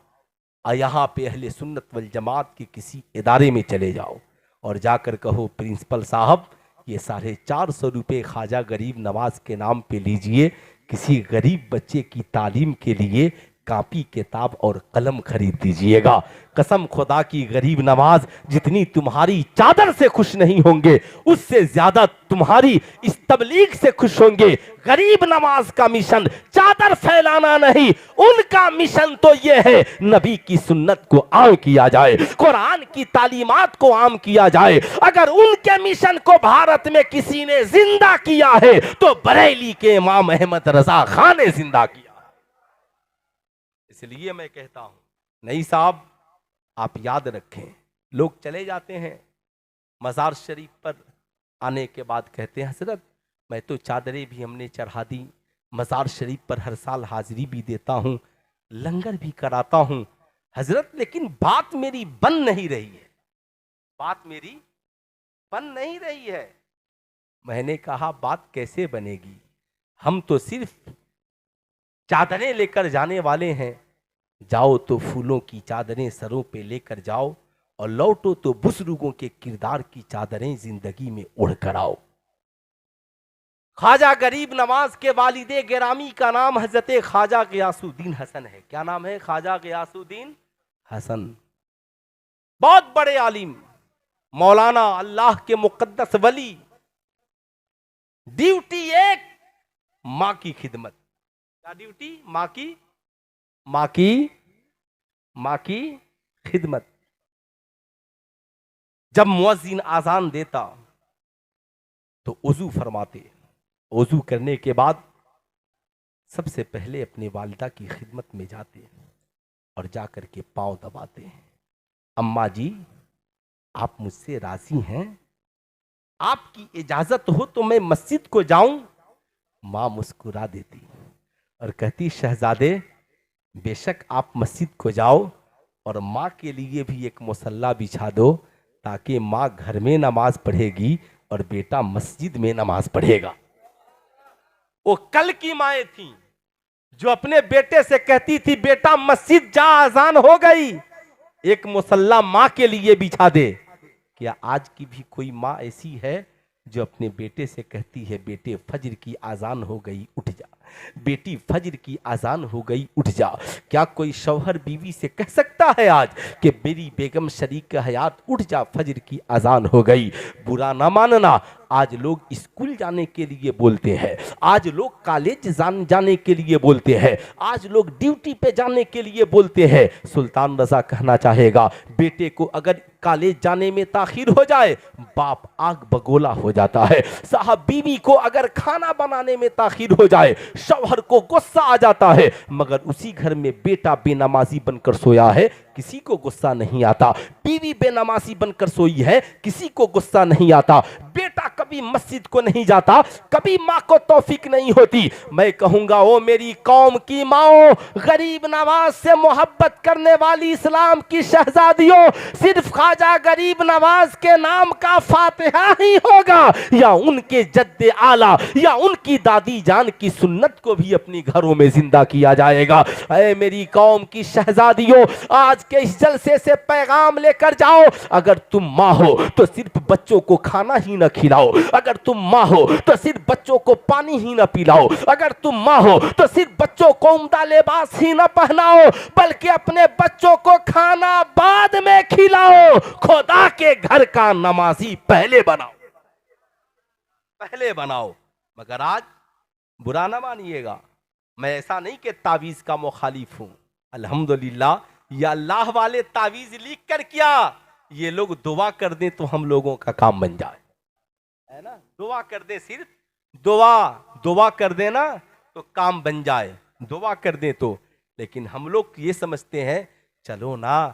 और यहाँ पे अहले सुन्नत वल जमात के किसी इदारे में चले जाओ और जाकर कहो प्रिंसिपल साहब ये 450 रुपए ख्वाजा गरीब नवाज के नाम पे लीजिए, किसी गरीब बच्चे की तालीम के लिए कापी किताब और कलम खरीद दीजिएगा। कसम खुदा की गरीब नवाज जितनी तुम्हारी चादर से खुश नहीं होंगे उससे ज्यादा तुम्हारी इस तबलीग से खुश होंगे। गरीब नवाज का मिशन चादर फैलाना नहीं, उनका मिशन तो यह है नबी की सुन्नत को आम किया जाए, कुरान की तालीमात को आम किया जाए। अगर उनके मिशन को भारत में किसी ने जिंदा किया है तो बरेली के इमाम अहमद रजा खान ने जिंदा किया। इसलिए मैं कहता हूं नहीं साहब, आप याद रखें, लोग चले जाते हैं मजार शरीफ पर, आने के बाद कहते हैं हजरत मैं तो चादरें भी हमने चढ़ा दी, मजार शरीफ पर हर साल हाजिरी भी देता हूं, लंगर भी कराता हूं हजरत, लेकिन बात मेरी बन नहीं रही है, बात मेरी बन नहीं रही है। मैंने कहा बात कैसे बनेगी, हम तो सिर्फ चादरें लेकर जाने वाले हैं, जाओ तो फूलों की चादरें सरों पे लेकर जाओ और लौटो तो बुजुर्गों के किरदार की चादरें जिंदगी में ओढ़ कर आओ। ख्वाजा गरीब नवाज के वालिदे गिरामी का नाम हजरत ख्वाजा गियासुद्दीन हसन है। क्या नाम है? ख्वाजा गियासुद्दीन हसन। बहुत बड़े आलिम, मौलाना, अल्लाह के मुकद्दस वली। ड्यूटी एक, मां की खिदमत। क्या ड्यूटी? मां की खिदमत। जब मुअज्जिन आजान देता तो वजू फरमाते, वजू करने के बाद सबसे पहले अपने वालिदा की खिदमत में जाते और जाकर के पांव दबाते। अम्मा जी, आप मुझसे राजी हैं? आपकी इजाजत हो तो मैं मस्जिद को जाऊं? मां मुस्कुरा देती और कहती, शहजादे बेशक आप मस्जिद को जाओ, और मां के लिए भी एक मुसल्ला बिछा दो, ताकि मां घर में नमाज पढ़ेगी और बेटा मस्जिद में नमाज पढ़ेगा। वो कल की माएँ थी जो अपने बेटे से कहती थी, बेटा मस्जिद जा, अजान हो गई, एक मुसल्ला मां के लिए बिछा दे। क्या आज की भी कोई माँ ऐसी है जो अपने बेटे से कहती है, बेटे फजर की आजान हो गई उठ जा, बेटी फजर की आजान हो गई उठ जा? क्या कोई शौहर बीवी से कह सकता है आज कि मेरी बेगम शरीक हयात उठ जा, फजर की आजान हो गई? बुरा ना मानना, आज लोग स्कूल जाने के लिए बोलते हैं, आज लोग कॉलेज जाने के लिए बोलते हैं, आज लोग ड्यूटी पे जाने के लिए बोलते हैं। सुल्तान रजा कहना चाहेगा, बेटे को अगर कॉलेज जाने में ताखिर हो जाए, बाप आग बगोला हो जाता है। साहब, बीवी को अगर खाना बनाने में ताखिर हो जाए, शौहर को गुस्सा आ जाता है। मगर उसी घर में बेटा बेनमाजी बनकर सोया है, किसी को गुस्सा नहीं आता। बीवी बेनमाजी बनकर सोई है, किसी को गुस्सा नहीं आता। बेटा कभी मस्जिद को नहीं जाता, कभी माँ को तौफीक नहीं होती। मैं कहूंगा, ओ मेरी कौम की माओ, गरीब नवाज से मोहब्बत करने वाली इस्लाम की शहजादियों, सिर्फ ख्वाजा गरीब नवाज के नाम का फातिहा ही होगा, या उनके जद्दे आला या उनकी दादी जान की सुन्नत को भी अपनी घरों में जिंदा किया जाएगा। ऐ मेरी कौम की शहजादियों, आज के इस जलसे से पैगाम लेकर जाओ, अगर तुम माँ हो तो सिर्फ बच्चों को खाना ही न खिलाओ, अगर तुम माँ हो तो सिर्फ बच्चों को पानी ही न पिलाओ, अगर तुम माँ हो तो सिर्फ बच्चों को उम्दा लिबास ही न पहनाओ, बल्कि अपने बच्चों को खाना बाद में खिलाओ। खुदा के घर का नमाजी पहले बनाओ, पहले बनाओ। मगर आज बुरा ना मानिएगा, मैं ऐसा नहीं कि तावीज का मुखालिफ हूं। अल्हम्दुलिल्लाह, या अल्लाह वाले तावीज लिख कर क्या, ये लोग दुआ कर दें तो हम लोगों का काम बन जाए, है ना? दुआ कर दे, सिर्फ दुआ कर देना तो काम बन जाए, दुआ कर दे तो। लेकिन हम लोग ये समझते हैं, चलो ना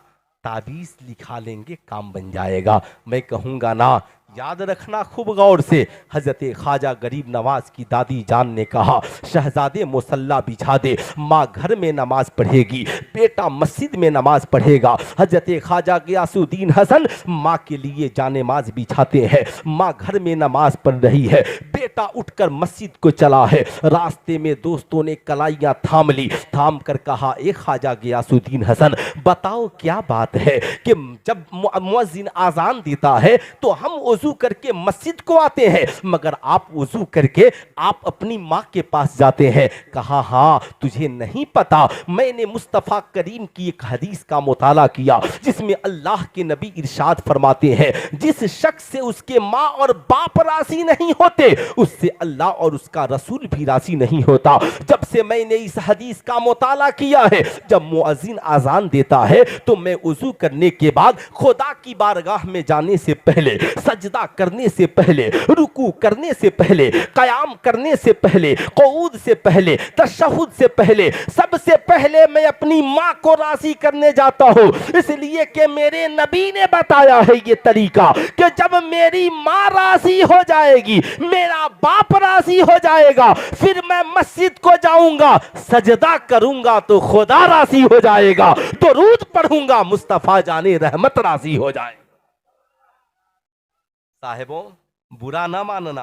ताबीज लिखा लेंगे काम बन जाएगा। मैं कहूंगा ना, याद रखना खूब गौर से, हजरत ख्वाजा गरीब नवाज की दादी जान ने कहा, शहजादे मुसल्ला बिछा दे, माँ घर में नमाज पढ़ेगी, बेटा मस्जिद में नमाज पढ़ेगा। हजरत ख्वाजा गियासुद्दीन हसन माँ के लिए जानेमाज बिछाते हैं, माँ घर में नमाज पढ़ रही है, बेटा उठकर मस्जिद को चला है। रास्ते में दोस्तों ने कलाइयाँ थाम ली, थाम कर कहा, ए ख्वाजा गियासुद्दीन हसन, बताओ क्या बात है कि जब मुअज्जिन आजान देता है तो हम वजू करके मस्जिद को आते हैं, मगर आप वजू करके आप अपनी माँ के पास जाते हैं। कहा, हाँ, तुझे नहीं पता, मैंने मुस्तफ़ा करीम की एक हदीस का मुताला किया जिसमें अल्लाह के नबी इरशाद फरमाते हैं, जिस शख्स से उसके माँ और बाप राजी नहीं होते, उससे अल्लाह और उसका रसूल भी राजी नहीं होता। जब से मैंने इस हदीस का मुताला किया है, जब मुअज्जिन आजान देता है तो मैं वजू करने के बाद खुदा की बारगाह में जाने से पहले, सजदा करने से पहले, रुकू करने से पहले, कयाम करने से पहले, क़ुऊद से पहले, तशहुद से पहले, सबसे पहले मैं अपनी माँ को राजी करने जाता हूँ। इसलिए कि मेरे नबी ने बताया है ये तरीका कि जब मेरी माँ राजी हो जाएगी, मेरा बाप राजी हो जाएगा, फिर मैं मस्जिद को जाऊंगा, सजदा करूंगा तो खुदा राजी हो जाएगा, दुरूद पढ़ूंगा, मुस्तफा जाने रहमत राजी हो जाए। साहिबों, बुरा ना मानना,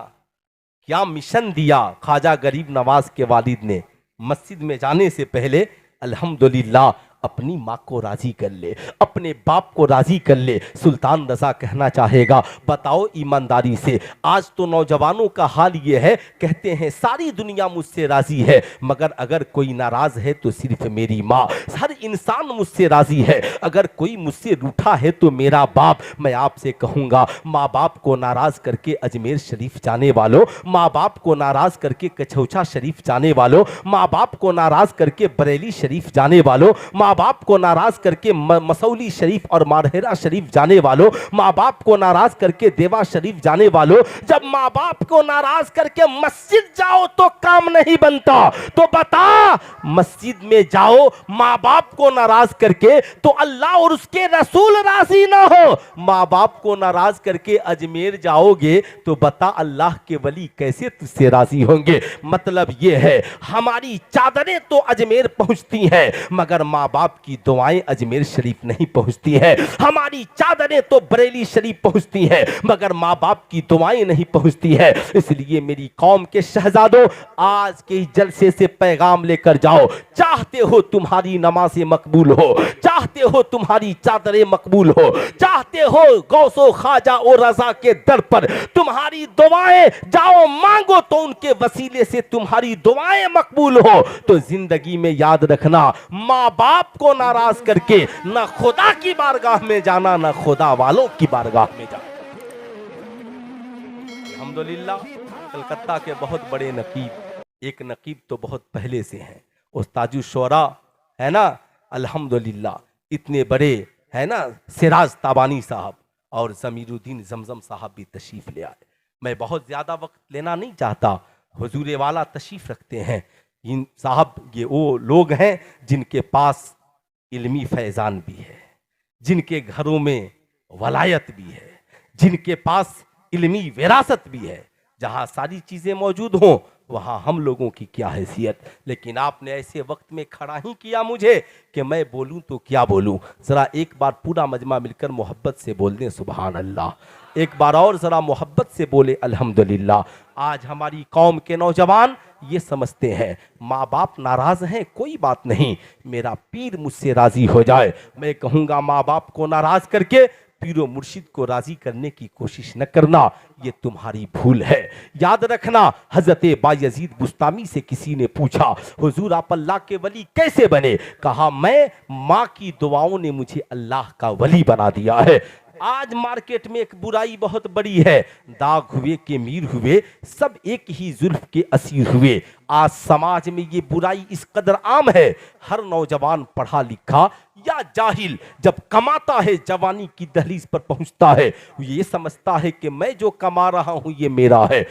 क्या मिशन दिया ख्वाजा गरीब नवाज के वालिद ने। मस्जिद में जाने से पहले अल्हम्दुलिल्लाह अपनी माँ को राजी कर ले, अपने बाप को राजी कर ले। सुल्तान रजा कहना चाहेगा, बताओ ईमानदारी से, आज तो नौजवानों का हाल ये है, कहते हैं सारी दुनिया मुझसे राजी है, मगर अगर कोई नाराज है तो सिर्फ मेरी माँ। हर इंसान मुझसे राजी है, अगर कोई मुझसे रूठा है तो मेरा बाप। मैं आपसे कहूंगा, माँ बाप को नाराज करके अजमेर शरीफ जाने वालों, माँ बाप को नाराज करके कछौछा शरीफ जाने वालों, माँ बाप को नाराज करके बरेली शरीफ जाने वालों, माँ बाप को नाराज करके मसौली शरीफ और मारहेरा शरीफ जाने वालों, माँ बाप को नाराज करके देवा शरीफ जाने वालों, जब माँ बाप को नाराज करके मस्जिद जाओ तो काम नहीं बनता, तो बता मस्जिद में जाओ माँ बाप को नाराज करके तो अल्लाह और उसके रसूल राजी ना हो। माँ बाप को नाराज करके अजमेर जाओगे तो बता अल्लाह के वली कैसे तुझसे राजी होंगे। मतलब यह है, हमारी चादरें तो अजमेर पहुंचती हैं, मगर माँ बाप की दुआएं अजमेर शरीफ नहीं पहुंचती हैं। हमारी चादरें तो बरेली शरीफ पहुंचती हैं, मगर माँ बाप की दुआएं नहीं पहुंचती हैं। इसलिए मेरी कौम के शहजादों, आज के जलसे से पैगाम लेकर जाओ, चाहते हो तुम्हारी नमाजें मकबूल हो, चाहते हो तुम्हारी चादरें मकबूल हो, चाहते हो गौसो ख्वाजा और रजा के दर पर तुम्हारी दुआएं जाओ मांगो तो उनके वसीले से तुम्हारी दुआएं मकबूल हो, तो जिंदगी में याद रखना, माँ बाप को नाराज करके ना खुदा की बारगाह में जाना, ना खुदा वालों की बारगाह में जाना। अल्हम्दुलिल्लाह, कलकत्ता के बहुत बड़े नकीब, एक नकीब तो बहुत पहले से हैं, उस्ताजुल शोरा है ना, अल्हम्दुलिल्लाह, इतने बड़े है ना, सिराज ताबानी साहब और ज़मीरुद्दीन जमजम साहब भी तशरीफ ले आए। मैं बहुत ज़्यादा वक्त लेना नहीं चाहता, हुजूर वाला तशरीफ रखते हैं। इन साहब ये वो लोग हैं जिनके पास इल्मी फैज़ान भी है, जिनके घरों में वलायत भी है, जिनके पास इल्मी विरासत भी है। जहाँ सारी चीज़ें मौजूद हों वहाँ हम लोगों की क्या हैसियत। लेकिन आपने ऐसे वक्त में खड़ा ही किया मुझे कि मैं बोलूँ तो क्या बोलूँ। ज़रा एक बार पूरा मजमा मिलकर मोहब्बत से बोल दें सुबहान अल्लाह। एक बार और ज़रा मोहब्बत से बोले अल्हम्दुलिल्लाह। आज हमारी कौम के नौजवान ये समझते हैं माँ बाप नाराज़ हैं, कोई बात नहीं, मेरा पीर मुझसे राज़ी हो जाए। मैं कहूँगा माँ बाप को नाराज़ करके पीरो मुर्शिद को राजी करने की कोशिश न करना, ये तुम्हारी भूल है। याद रखना, हजरत बायजीद बुस्तामी से किसी ने पूछा, हुजूर आप अल्लाह के वली कैसे बने? कहा, मैं माँ की दुआओं ने मुझे अल्लाह का वली बना दिया है। आज मार्केट में एक बुराई बहुत बड़ी है, दाग हुए के मीर हुए, सब एक ही जुल्फ के असीर हुए। आज समाज में ये बुराई इस कदर आम है, हर नौजवान पढ़ा लिखा या जाहिल जब कमाता है, जवानी की दहलीज पर पहुंचता है, ये समझता है कि मैं जो कमा रहा हूं ये मेरा है।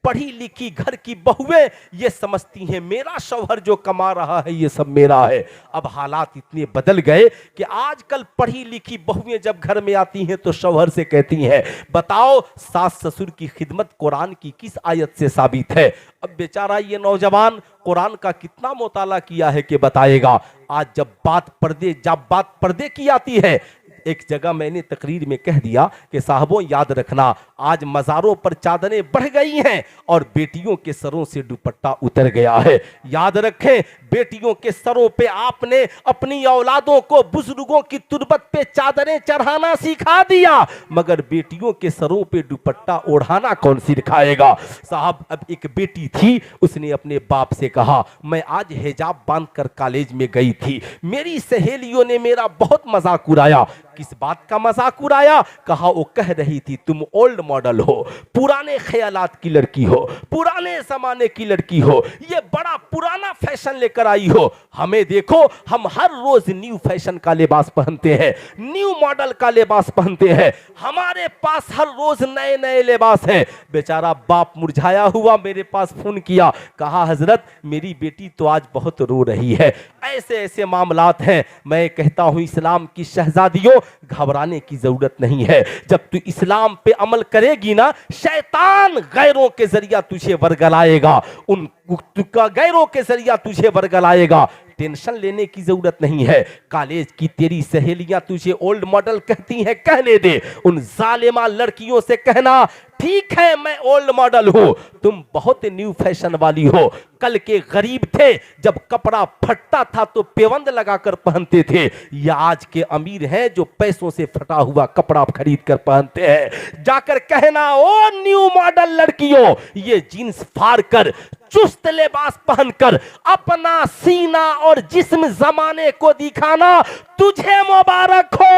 पढ़ी लिखी घर की बहुएं ये समझती हैं मेरा शौहर जो कमा रहा है ये सब मेरा है। अब हालात इतने बदल गए कि आजकल पढ़ी लिखी बहुएं जब घर में आती हैं तो शौहर से कहती हैं, बताओ सास ससुर की खिदमत कुरान की किस आयत से साबित है? अब बेचारा ये नौजवान कुरान का कितना मुताला किया है कि बताएगा। आज जब बात पर्दे की आती है, एक जगह मैंने तकरीर में कह दिया कि साहबों याद रखना, आज मज़ारों पर चादरें बढ़ गई हैं और बेटियों के सरों से दुपट्टा उतर गया है। याद रखें, बेटियों के सरों पे आपने अपनी औलादों को बुजुर्गों की तुरबत पे चादरें चढ़ाना सिखा दिया, मगर बेटियों के सरों पे दुपट्टा ओढ़ाना कौन सिखाएगा? साहब, अब एक बेटी थी, उसने अपने बाप से कहा, मैं आज हिजाब बांधकर कॉलेज में गई थी, मेरी सहेलियों ने मेरा बहुत मजाक उड़ाया। किस बात का मजाक उड़ाया? कहा, वो कह रही थी तुम ओल्ड मॉडल हो, पुराने ख्यालात की लड़की हो, पुराने जमाने की लड़की हो, ये बड़ा पुराना फैशन लेकर आई हो। हमें देखो, हम हर रोज न्यू फैशन का लिबास पहनते हैं, न्यू मॉडल का लिबास पहनते हैं, हमारे पास हर रोज नए नए लिबास हैं। बेचारा बाप मुरझाया हुआ मेरे पास फोन किया, कहा हजरत मेरी बेटी तो आज बहुत रो रही है। ऐसे ऐसे मामलात हैं। मैं कहता हूं इस्लाम की शहजादियों, घबराने की जरूरत नहीं है। जब तू इस्लाम पे अमल करेगी ना, शैतान गैरों के जरिया तुझे वर्गलाएगा, उन गैरों के जरिया तुझे वर्गलाएगा। टेंशन लेने की जरूरत नहीं है। कॉलेज की तेरी सहेलियां तुझे ओल्ड मॉडल कहती हैं, कहने दे। उन जालिमा लड़कियों से कहना ठीक है मैं ओल्ड मॉडल हूं, तुम बहुत न्यू फैशन वाली हो। कल के गरीब थे, जब कपड़ा फटता था तो पेवंद लगाकर पहनते थे। या आज के अमीर हैं जो पैसों से फटा हुआ कपड़ा खरीद कर पहनते हैं। जाकर कहना ओ न्यू मॉडल लड़कियों, ये जीन्स फाड़ कर चुस्त लिबास पहनकर अपना सीना और जिस्म जमाने को दिखाना तुझे मुबारक हो।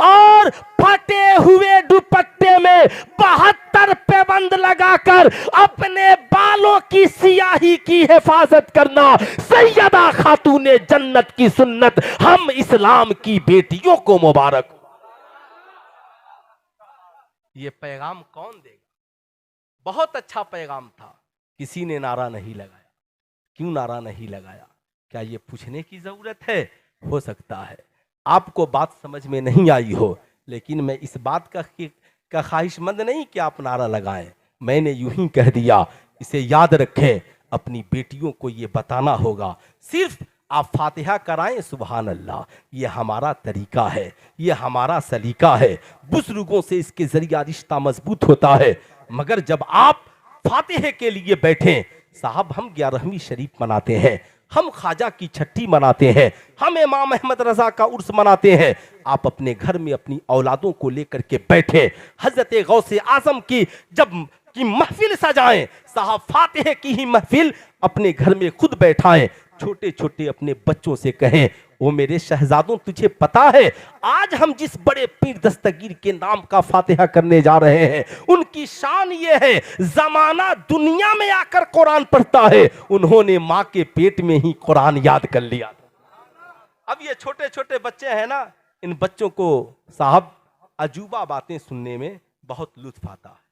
और फटे हुए दुपट्टे में 72 पैबंद लगाकर अपने बालों की सियाही की हिफाजत करना सैयदा खातूने जन्नत की सुन्नत हम इस्लाम की बेटियों को मुबारक। ये पैगाम कौन देगा? बहुत अच्छा पैगाम था, किसी ने नारा नहीं लगाया। क्यों नारा नहीं लगाया? क्या ये पूछने की जरूरत है? हो सकता है आपको बात समझ में नहीं आई हो, लेकिन मैं इस बात का ख्वाहिशमंद नहीं कि आप नारा लगाएं। मैंने यूं ही कह दिया। इसे याद रखें, अपनी बेटियों को ये बताना होगा। सिर्फ आप फातिहा कराएं, सुभान अल्लाह, ये हमारा तरीका है, ये हमारा सलीका है। बुजुर्गों से इसके जरिया रिश्ता मजबूत होता है। मगर जब आप फातिहे के लिए बैठें, साहब हम 11वीं शरीफ मनाते हैं, हम ख्वाजा की छठी मनाते हैं, हम इमाम अहमद रजा का उर्स मनाते हैं। आप अपने घर में अपनी औलादों को लेकर के बैठे, हजरत गौसे आजम की जब की महफिल सजाएं, साहब फातिहे की ही महफिल अपने घर में खुद बैठाएं। छोटे छोटे अपने बच्चों से कहें, वो मेरे शहजादों तुझे पता है आज हम जिस बड़े पीर दस्तगीर के नाम का फातिहा करने जा रहे हैं, उनकी शान ये है जमाना दुनिया में आकर कुरान पढ़ता है, उन्होंने माँ के पेट में ही कुरान याद कर लिया। अब ये छोटे छोटे बच्चे हैं ना, इन बच्चों को साहब अजूबा बातें सुनने में बहुत लुत्फ आता है।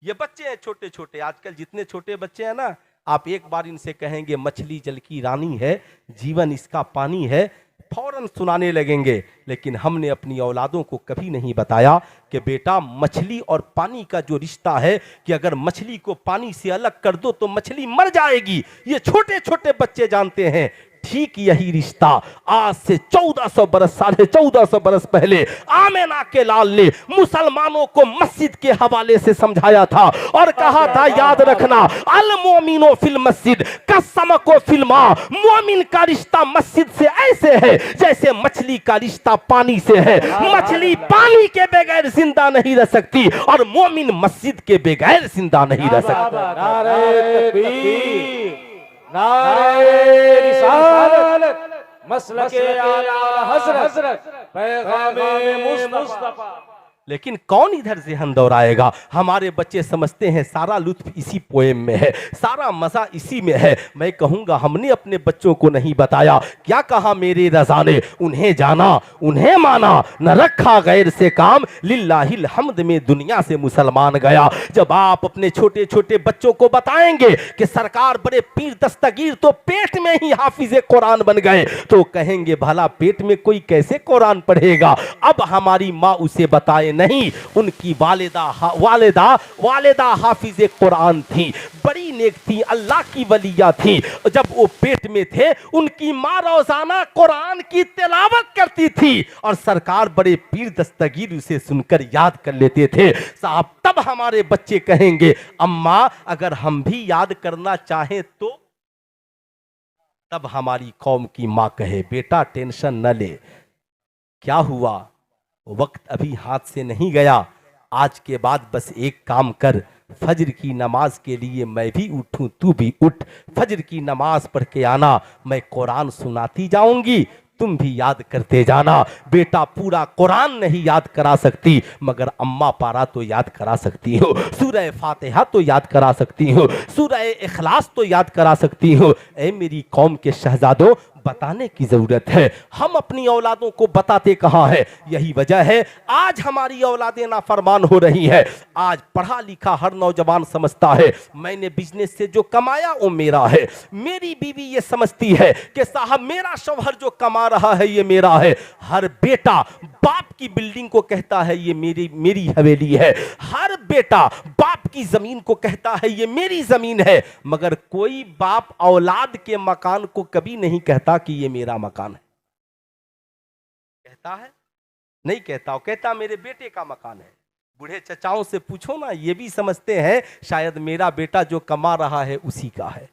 ये बच्चे हैं छोटे छोटे, आजकल जितने छोटे बच्चे हैं ना, आप एक बार इनसे कहेंगे मछली जल की रानी है, जीवन इसका पानी है, फौरन सुनाने लगेंगे। लेकिन हमने अपनी औलादों को कभी नहीं बताया कि बेटा मछली और पानी का जो रिश्ता है कि अगर मछली को पानी से अलग कर दो तो मछली मर जाएगी। ये छोटे छोटे बच्चे जानते हैं। ठीक यही रिश्ता आज से 1400 बरस 1450 बरस पहले आमेना के लाल ने मुसलमानों को मस्जिद के हवाले से समझाया था और कहा था याद रखना अल मोमिनो फिल मस्जिद कसमको फिल मा, मोमिन का रिश्ता मस्जिद से ऐसे है जैसे मछली का रिश्ता पानी से है। मछली पानी के बगैर जिंदा नहीं रह सकती और मोमिन मस्जिद के बगैर जिंदा नहीं रह सकता। नारे रिसालत मसलके आला हज़रत पैगामे मुस्तफा। लेकिन कौन इधर ज़हन दौड़ाएगा? हमारे बच्चे समझते हैं सारा लुत्फ इसी पोएम में है, सारा मजा इसी में है। मैं कहूंगा हमने अपने बच्चों को नहीं बताया। क्या कहा मेरे रज़ा ने? उन्हें जाना उन्हें माना, न रखा गैर से काम, लिल्लाहिल हम्द में दुनिया से मुसलमान गया। जब आप अपने छोटे छोटे बच्चों को बताएंगे कि सरकार बड़े पीर दस्तगीर तो पेट में ही हाफिज़े कुरान बन गए, तो कहेंगे भला पेट में कोई कैसे कुरान पढ़ेगा? अब हमारी माँ उसे बताए नहीं, उनकी वालिदा हाफिज़े कुरान थी, बड़ी नेक थी, अल्लाह की वलिया थी। जब वो पेट में थे उनकी माँ रोजाना कुरान की तिलावत करती थी और सरकार बड़े पीर दस्तगीर उसे सुनकर याद कर लेते थे। साहब तब हमारे बच्चे कहेंगे अम्मा अगर हम भी याद करना चाहें तो? तब हमारी कौम की माँ कहे बेटा टेंशन न ले, क्या हुआ, वक्त अभी हाथ से नहीं गया, आज के बाद बस एक काम कर, फजर की नमाज के लिए मैं भी उठूं तू भी उठ, फजर की नमाज पढ़ के आना, मैं कुरान सुनाती जाऊंगी, तुम भी याद करते जाना। बेटा पूरा कुरान नहीं याद करा सकती मगर अम्मा पारा तो याद करा सकती हो, सूरह फातिहा तो याद करा सकती हो, सूरह इखलास तो याद करा सकती हो। ऐ मेरी कौम के शहजादों बताने की जरूरत है, हम अपनी औलादों को बताते कहाँ है? यही वजह है आज हमारी औलादें नाफरमान हो रही है। आज पढ़ा लिखा हर नौजवान समझता है मैंने बिजनेस से जो कमाया वो मेरा है, मेरी बीवी ये समझती है कि साहब मेरा शौहर जो कमा रहा है ये मेरा है। हर बेटा बाप की बिल्डिंग को कहता है ये मेरी हवेली है, हर बेटा बाप की जमीन को कहता है ये मेरी जमीन है, मगर कोई बाप औलाद के मकान को कभी नहीं कहता कि ये मेरा मकान है। कहता है? नहीं कहता। कहता मेरे बेटे का मकान है। बूढ़े चचाओं से पूछो ना, ये भी समझते हैं शायद मेरा बेटा जो कमा रहा है उसी का है।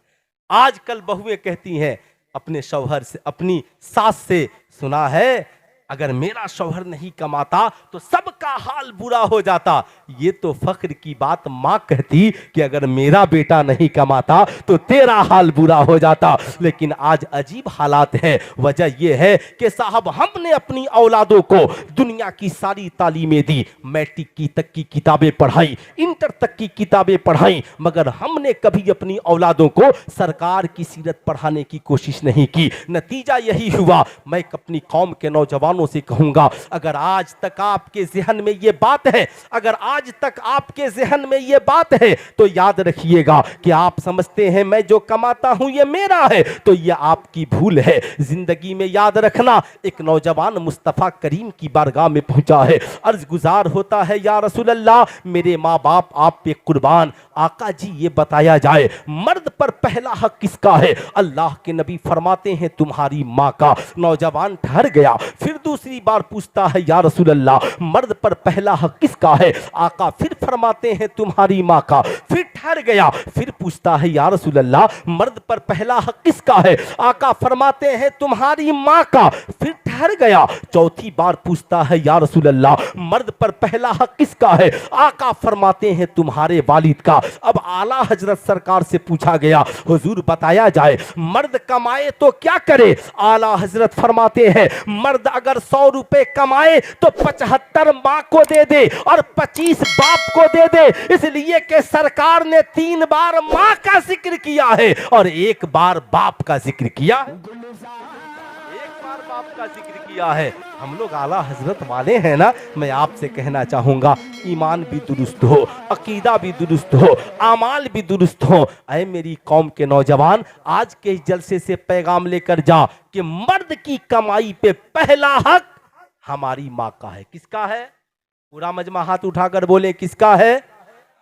आजकल बहुएं कहती हैं अपने शौहर से, अपनी सास से, सुना है अगर मेरा शौहर नहीं कमाता तो सबका हाल बुरा हो जाता। ये तो फख्र की बात मां कहती कि अगर मेरा बेटा नहीं कमाता तो तेरा हाल बुरा हो जाता। लेकिन आज अजीब हालात है। वजह यह है कि साहब हमने अपनी औलादों को दुनिया की सारी तालीमें दी, मैट्रिक की तक की किताबें पढ़ाई, इंटर तक की किताबें पढ़ाई, मगर हमने कभी अपनी औलादों को सरकार की सीरत पढ़ाने की कोशिश नहीं की। नतीजा यही हुआ। मैं अपनी कौम के नौजवान से कहूंगा, अगर आज तक आपके ज़हन में ये बात है, अगर आज तक आपके ज़हन में ये बात है, तो याद रखिएगा कि आप समझते हैं मैं जो कमाता हूं ये मेरा है, तो ये आपकी भूल है। जिंदगी में याद रखना, एक नौजवान मुस्तफ़ा करीम की बारगाह में पहुंचा है, अर्ज गुजार होता है या रसूल अल्लाह मेरे माँ बाप आप पे कुर्बान, आका जी ये बताया जाए मर्द पर पहला हक किसका है? अल्लाह के नबी फरमाते हैं तुम्हारी माँ का। नौजवान ठहर गया, फिर दूसरी बार पूछता है या रसूल अल्लाह मर्द पर पहला हक किसका है? आका फिर फरमाते हैं तुम्हारी माँ का। फिर ठहर गया, फिर पूछता है या रसूल अल्लाह मर्द पर पहला हक किसका है? आका फरमाते हैं तुम्हारी माँ का। फिर ठहर गया, चौथी बार पूछता है या रसूल अल्लाह मर्द पर पहला हक किसका है? आका फरमाते हैं तुम्हारे वालिद का। अब आला हजरत सरकार से पूछा गया हुजूर बताया जाए मर्द कमाए तो क्या करे? आला हजरत फरमाते हैं मर्द अगर 100 रुपए कमाए तो 75 मां को दे दे और 25 बाप को दे दे, इसलिए कि सरकार ने 3 बार मां का जिक्र किया है और 1 बार बाप का जिक्र किया, 1 बार बाप का जिक्र किया है। हम लोग आला हजरत वाले हैं ना। मैं आपसे कहना चाहूंगा ईमान भी दुरुस्त हो, अकीदा भी दुरुस्त हो, आमाल भी दुरुस्त हो। ऐ मेरी कौम के नौजवान, आज के इस जलसे से पैगाम लेकर जा कि मर्द की कमाई पे पहला हक हमारी माँ का है। किसका है? पूरा मजमा हाथ उठाकर बोले किसका है?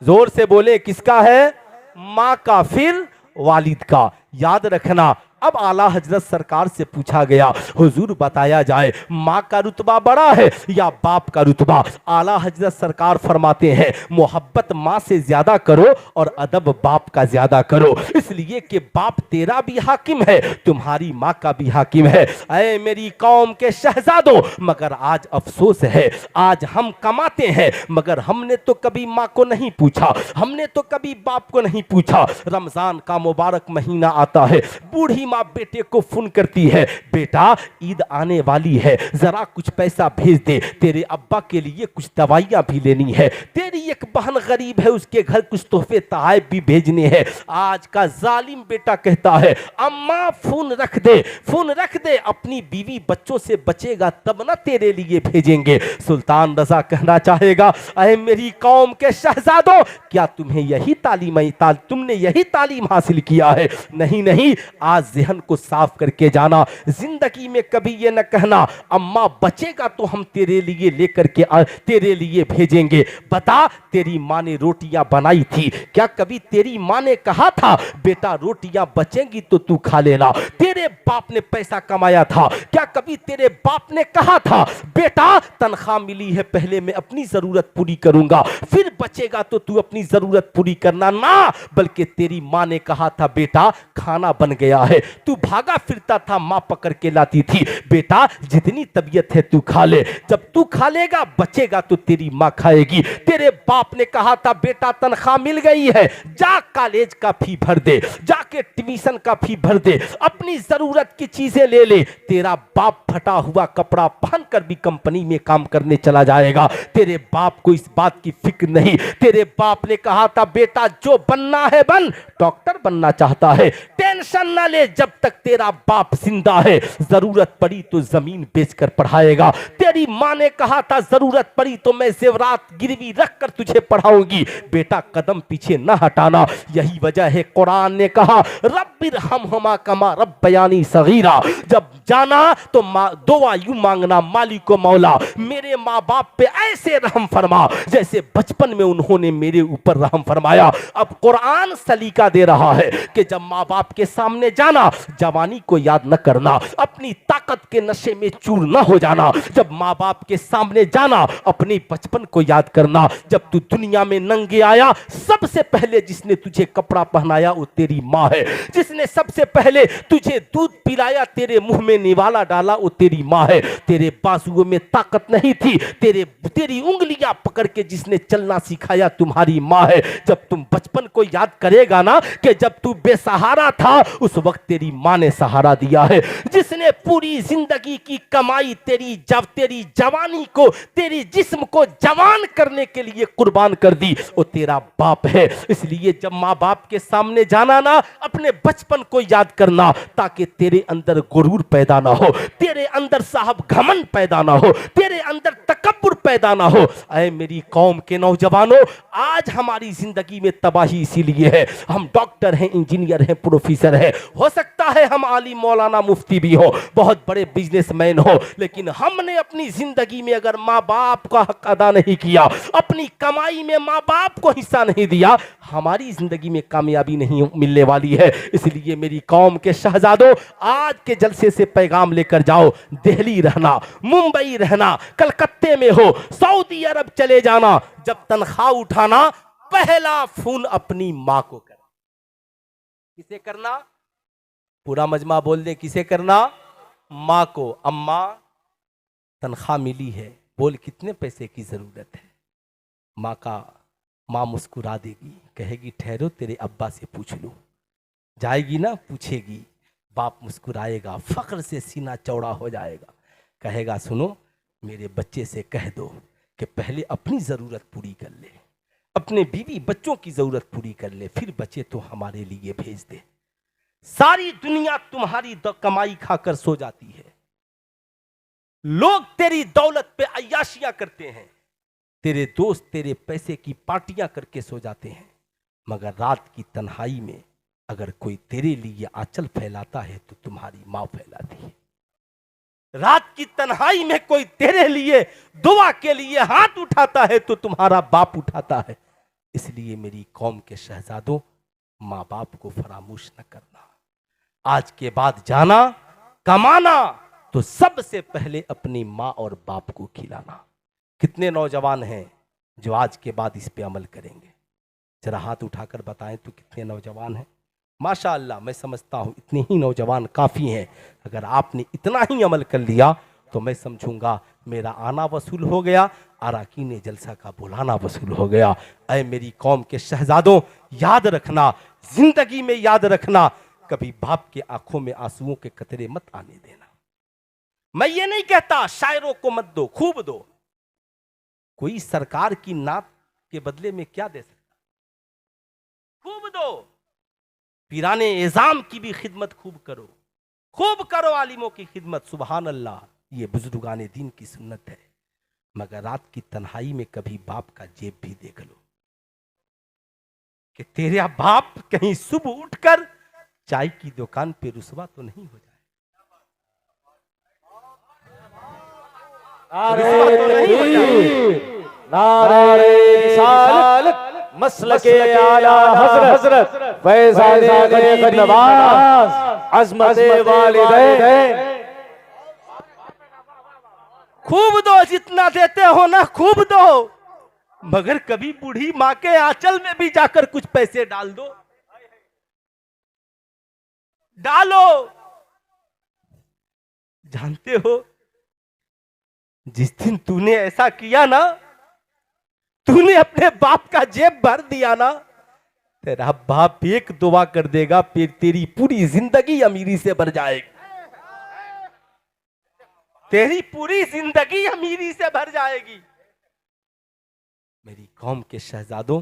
जोर से बोले किसका है? माँ का, फिर वालिद का। याद रखना। अब आला हजरत सरकार से पूछा गया हुजूर बताया जाए माँ का रुतबा बड़ा है या बाप का रुतबा? आला हजरत सरकार फरमाते हैं मोहब्बत माँ से ज्यादा करो और अदब बाप का ज्यादा करो, इसलिए कि बाप तेरा भी हाकिम है, तुम्हारी माँ का भी हाकिम है। ऐ मेरी कौम के शहजादों, मगर आज अफसोस है, आज हम कमाते हैं मगर हमने तो कभी माँ को नहीं पूछा, हमने तो कभी बाप को नहीं पूछा। रमजान का मुबारक महीना आता है, बूढ़ी माँ बेटे को फोन करती है, बेटा ईद आने वाली है, जरा कुछ पैसा भेज दे, तेरे अब्बा के लिए कुछ दवाइयां भी लेनी है, तेरी एक बहन गरीब है उसके घर कुछ तोहफे तोहफे भी भेजने हैं। आज का जालिम बेटा कहता है अम्मा फोन रख दे, फोन रख दे, अपनी बीवी बच्चों से बचेगा तब ना तेरे लिए भेजेंगे। सुल्तान रजा कहना चाहेगा अरे मेरी कौम के शहजादों, क्या तुम्हें यही तुमने यही तालीम हासिल किया है? नहीं नहीं, आज ज़हन को साफ करके जाना। जिंदगी में कभी ये न कहना अम्मा बचेगा तो हम तेरे लिए लेकर के तेरे लिए भेजेंगे। बता तेरी माँ ने रोटियां बनाई थी, क्या कभी तेरी माँ ने कहा था बेटा रोटियां बचेंगी तो तू खा लेना? तेरे बाप ने पैसा कमाया था, क्या कभी तेरे बाप ने कहा था बेटा तनख्वाह मिली है पहले मैं अपनी जरूरत पूरी करूंगा फिर बचेगा तो तू अपनी जरूरत पूरी करना? ना, बल्कि तेरी माँ ने कहा था बेटा खाना बन गया है, तू भागा फिरता था, माँ पकड़ के लाती थी, बेटा जितनी तबीयत है तू खा ले, जब तू खा लेगा बचेगा तो तेरी माँ खाएगी। तेरे बाप ने कहा था बेटा तनख्वाह मिल गई है, जा कॉलेज का फी भर दे, जाके ट्यूशन का फी भर दे, अपनी जरूरत की चीजें ले ले। तेरा बाप फटा हुआ कपड़ा पहनकर भी कंपनी में काम करने चला जाएगा, तेरे बाप को इस बात की फिक्र नहीं। तेरे बाप ने कहा था बेटा जो बनना है बन, डॉक्टर बनना चाहता है टेंशन ना ले, जब तक तेरा बाप जिंदा है जरूरत पड़ी तो जमीन बेचकर पढ़ाएगा। तेरी माँ ने कहा था जरूरत पड़ी तो मैं जेवरात गिरवी रखकर तुझे पढ़ाऊंगी। बेटा कदम पीछे न हटाना। यही वजह है कुरान ने कहा रब्बिरहमहुमा कमा रब्बयानी सगीरा। जब जाना तो दुआ यूं मांगना, मालिको मौला मेरे माँ बाप पे ऐसे रहम फरमा जैसे बचपन में उन्होंने मेरे ऊपर रहम फरमाया। अब कुरान सलीका दे रहा है कि जब माँ बाप के सामने जाना जवानी को याद न करना, अपनी ताकत के नशे में चूर न हो जाना। जब माँ बाप के सामने जाना अपने बचपन को याद करना। जब तू दुनिया में नंगे आया सबसे पहले जिसने तुझे कपड़ा पहनाया वो तेरी माँ है। जिसने सबसे पहले तुझे दूध पिलाया, तेरे मुंह में निवाला डाला वो तेरी माँ है। तेरे बाजुओं में ताकत नहीं थी, तेरी उंगलियां पकड़ के जिसने चलना सिखाया तुम्हारी माँ है। जब तुम बचपन को याद करेगा ना कि जब तू बेसहारा था उस वक्त तेरी माँ ने सहारा दिया है। जिसने पूरी जिंदगी की कमाई तेरी जवानी को, तेरी जिस्म को जवान करने के लिए कुर्बान कर दी वो तेरा बाप है। इसलिए जब माँ बाप के सामने जाना ना अपने बचपन को याद करना ताकि तेरे अंदर गुरूर पैदा ना हो, तेरे अंदर साहब घमंड पैदा ना हो, तेरे अंदर तकब्बुर पैदा ना हो। ऐ मेरी कौम के नौजवानों, आज हमारी जिंदगी में तबाही इसीलिए है। हम डॉक्टर हैं, इंजीनियर हैं, प्रोफेसर हैं, हो सकता है हम आलिम मौलाना मुफ्ती भी हो, बहुत बड़े बिजनेसमैन हो, लेकिन हमने अपनी जिंदगी में अगर माँ बाप का हक अदा नहीं किया, अपनी कमाई में माँ बाप को हिस्सा नहीं दिया, हमारी जिंदगी में कामयाबी नहीं मिलने वाली है। इसलिए मेरी कौम के शहजादों, आज के जलसे से पैगाम लेकर जाओ। दिल्ली रहना, मुंबई रहना, कलकत्ते में हो, सऊदी अरब चले जाना, जब तनख्वाह उठाना पहला फोन अपनी मां को करना। किसे करना? पूरा मजमा बोल दे, किसे करना? मां को। अम्मा तनख्वाह मिली है, बोल कितने पैसे की जरूरत है। मां मुस्कुरा देगी, कहेगी ठहरो तेरे अब्बा से पूछ लूं। जाएगी ना, पूछेगी, बाप मुस्कुराएगा, फख्र से सीना चौड़ा हो जाएगा, कहेगा सुनो मेरे बच्चे से कह दो कि पहले अपनी जरूरत पूरी कर ले, अपने बीवी बच्चों की जरूरत पूरी कर ले, फिर बच्चे तो हमारे लिए भेज दे। सारी दुनिया तुम्हारी कमाई खाकर सो जाती है, लोग तेरी दौलत पे अय्याशियां करते हैं, तेरे दोस्त तेरे पैसे की पार्टियां करके सो जाते हैं, मगर रात की तन्हाई में अगर कोई तेरे लिए आंचल फैलाता है तो तुम्हारी मां फैलाती है। रात की तन्हाई में कोई तेरे लिए दुआ के लिए हाथ उठाता है तो तुम्हारा बाप उठाता है। इसलिए मेरी कौम के शहजादों, मां बाप को फरामोश न करना। आज के बाद जाना कमाना तो सबसे पहले अपनी मां और बाप को खिलाना। कितने नौजवान हैं जो आज के बाद इस पे अमल करेंगे? जरा हाथ उठाकर बताएं तो कितने नौजवान हैं? माशाअल्लाह, मैं समझता हूं इतने ही नौजवान काफी हैं। अगर आपने इतना ही अमल कर लिया तो मैं समझूंगा मेरा आना वसूल हो गया, अराकीन जलसा का बुलाना वसूल हो गया। ऐ मेरी कौम के शहजादों, याद रखना, जिंदगी में याद रखना, कभी बाप के आंखों में आंसुओं के कतरे मत आने देना। मैं ये नहीं कहता शायरों को मत दो, खूब दो। कोई सरकार की नात के बदले में क्या दे सकता? खूब दो। पीराने एजाम की भी खिदमत खूब करो, खूब करो आलिमों की खिदमत। सुबहान अल्लाह, ये बुजुर्गाने दीन की सुन्नत है। मगर रात की तन्हाई में कभी बाप का जेब भी देख लो कि तेरा बाप कहीं सुबह उठकर चाय की दुकान पे रुसवा तो नहीं हो जाए। नारे रिसालत मसलके आला हजरत फैज़ाने गरीब नवाज अज़मते वालिदैन। खूब दो, जितना देते हो ना खूब दो, मगर कभी बूढ़ी मां के आंचल में भी जाकर कुछ पैसे डाल दो, डालो। जानते हो जिस दिन तूने ऐसा किया ना, तूने अपने बाप का जेब भर दिया ना, तेरा बाप एक दुआ कर देगा, फिर तेरी पूरी जिंदगी अमीरी से भर जाएगी। तेरी पूरी जिंदगी अमीरी से भर जाएगी। मेरी कौम के शहजादों,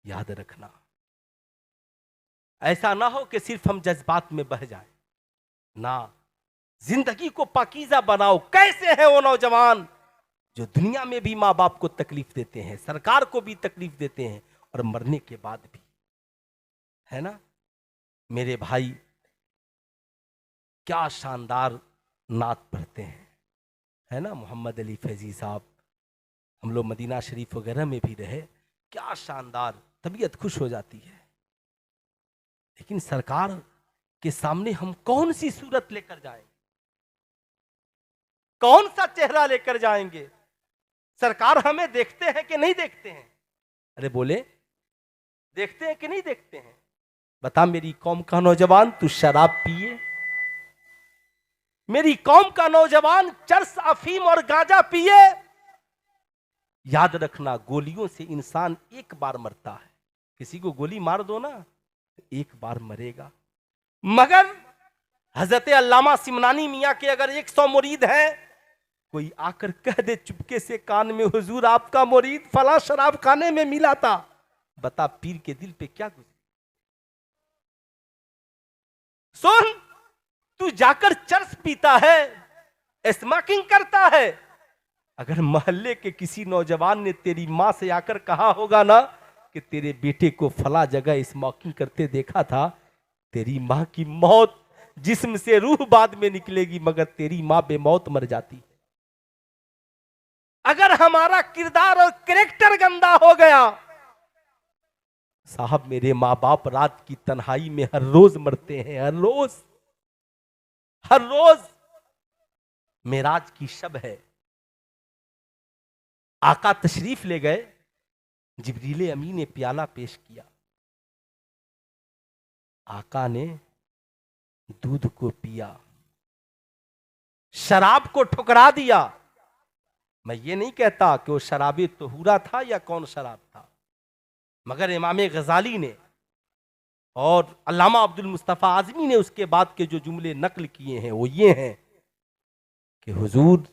याद रखना, ऐसा ना हो कि सिर्फ हम जज्बात में बह जाएं, ना, जिंदगी को पाकीज़ा बनाओ। कैसे है वो नौजवान जो दुनिया में भी माँ बाप को तकलीफ देते हैं, सरकार को भी तकलीफ देते हैं, और मरने के बाद भी, है ना। मेरे भाई क्या शानदार नात पढ़ते हैं, है ना। मोहम्मद अली फैजी साहब, हम लोग मदीना शरीफ वगैरह में भी रहे, क्या शानदार, तबीयत खुश हो जाती है। लेकिन सरकार के सामने हम कौन सी सूरत लेकर जाएंगे, कौन सा चेहरा लेकर जाएंगे। सरकार हमें देखते हैं कि नहीं देखते हैं? अरे बोले, देखते हैं कि नहीं देखते हैं? बता मेरी कौम का नौजवान, तू शराब पिए, मेरी कौम का नौजवान चरस, अफीम और गांजा पिए, याद रखना गोलियों से इंसान एक बार मरता है। किसी को गोली मार दो ना तो एक बार मरेगा, मगर हजरत अल्लामा सिमनानी मियां के अगर 100 मुरीद हैं, कोई आकर कह दे चुपके से कान में, हुजूर आपका मुरीद फला शराब खाने में मिला था, बता पीर के दिल पे क्या गुजरे। सुन, तू जाकर चरस पीता है, स्मोकिंग करता है, अगर मोहल्ले के किसी नौजवान ने तेरी मां से आकर कहा होगा ना कि तेरे बेटे को फला जगह स्मोकिंग करते देखा था, तेरी मां की मौत, जिस्म से रूह बाद में निकलेगी, मगर तेरी मां बेमौत मर जाती है। अगर हमारा किरदार और कैरेक्टर गंदा हो गया, साहब मेरे मां बाप रात की तन्हाई में हर रोज मरते हैं, हर रोज, हर रोज। मेराज की शब है, आका तशरीफ ले गए, जिब्रील अमीन ने प्याला पेश किया, आका ने दूध को पिया, शराब को ठुकरा दिया। मैं ये नहीं कहता कि वो शराबे तोहूरा था या कौन शराब था, मगर इमाम गजाली ने और अल्लामा अब्दुल मुस्तफा आजमी ने उसके बाद के जो जुमले नकल किए हैं वो ये हैं कि हुजूर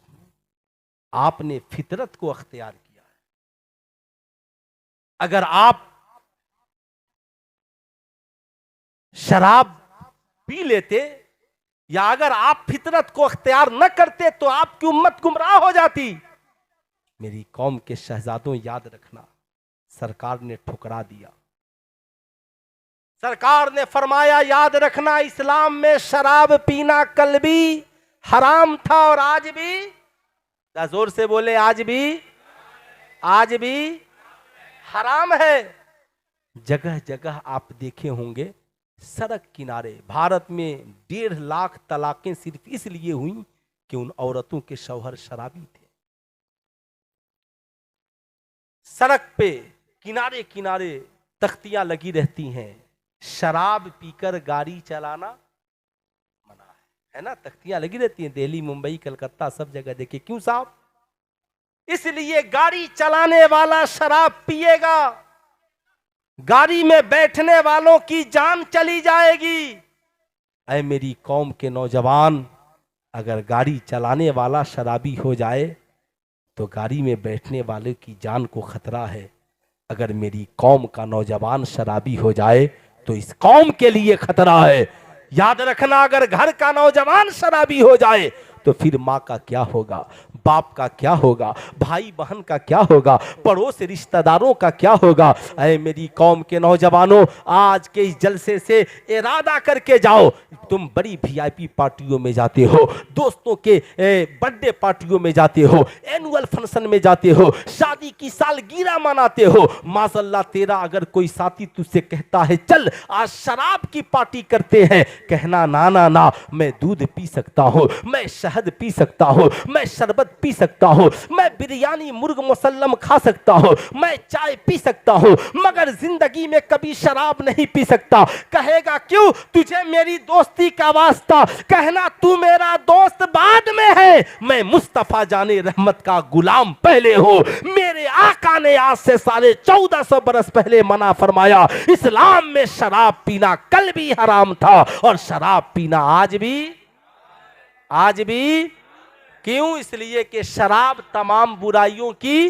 आपने फितरत को अख्तियार किया है। अगर आप शराब पी लेते या अगर आप फितरत को अख्तियार न करते तो आपकी उम्मत गुमराह हो जाती। मेरी कौम के शहजादों, याद रखना, सरकार ने ठुकरा दिया। सरकार ने फरमाया, याद रखना, इस्लाम में शराब पीना कल भी हराम था और आज भी, जोर से बोले, आज भी हराम है। जगह जगह आप देखे होंगे सड़क किनारे, भारत में 1.5 लाख तलाकें सिर्फ इसलिए हुई कि उन औरतों के शौहर शराबी थे। सड़क पे किनारे किनारे तख्तियां लगी रहती हैं, शराब पीकर गाड़ी चलाना मना है ना। तख्तियां लगी रहती हैं, दिल्ली, मुंबई, कलकत्ता, सब जगह देखिए। क्यों साहब? इसलिए गाड़ी चलाने वाला शराब पिएगा, गाड़ी में बैठने वालों की जान चली जाएगी। ऐ मेरी कौम के नौजवान, अगर गाड़ी चलाने वाला शराबी हो जाए तो गाड़ी में बैठने वाले की जान को खतरा है। अगर मेरी कौम का नौजवान शराबी हो जाए तो इस कौम के लिए खतरा है। याद रखना, अगर घर का नौजवान शराबी हो जाए तो फिर माँ का क्या होगा, बाप का क्या होगा, भाई बहन का क्या होगा, पड़ोस रिश्तेदारों का क्या होगा। ऐ मेरी कौम के नौजवानों, आज के इस जलसे से इरादा करके जाओ। तुम बड़ी वीआईपी पार्टियों में जाते हो, दोस्तों के बर्थडे पार्टियों में जाते हो, एनुअल फंक्शन में जाते हो, शादी की सालगिरह मनाते हो। माशअल्लाह, तेरा अगर कोई साथी तुझसे कहता है चल आज शराब की पार्टी करते हैं, कहना ना ना ना, मैं दूध पी सकता हूँ, मैं शहद पी सकता हूँ, मैं शरबत पी सकता हूँ, मैं बिरयानी मुर्ग मुसल्लम खा सकता हूँ, मैं चाय पी सकता हूँ, मगर जिंदगी में कभी शराब नहीं पी सकता। कहेगा क्यों? तुझे मेरी दोस्ती का वास्ता, कहना तू मेरा दोस्त बाद में है, मैं मुस्तफा जाने रहमत का गुलाम पहले हूँ। मेरे आका ने आज से 1450 बरस पहले मना फरमाया, इस्लाम में शराब पीना कल भी हराम था और शराब पीना आज भी। क्यों? इसलिए कि शराब तमाम बुराइयों की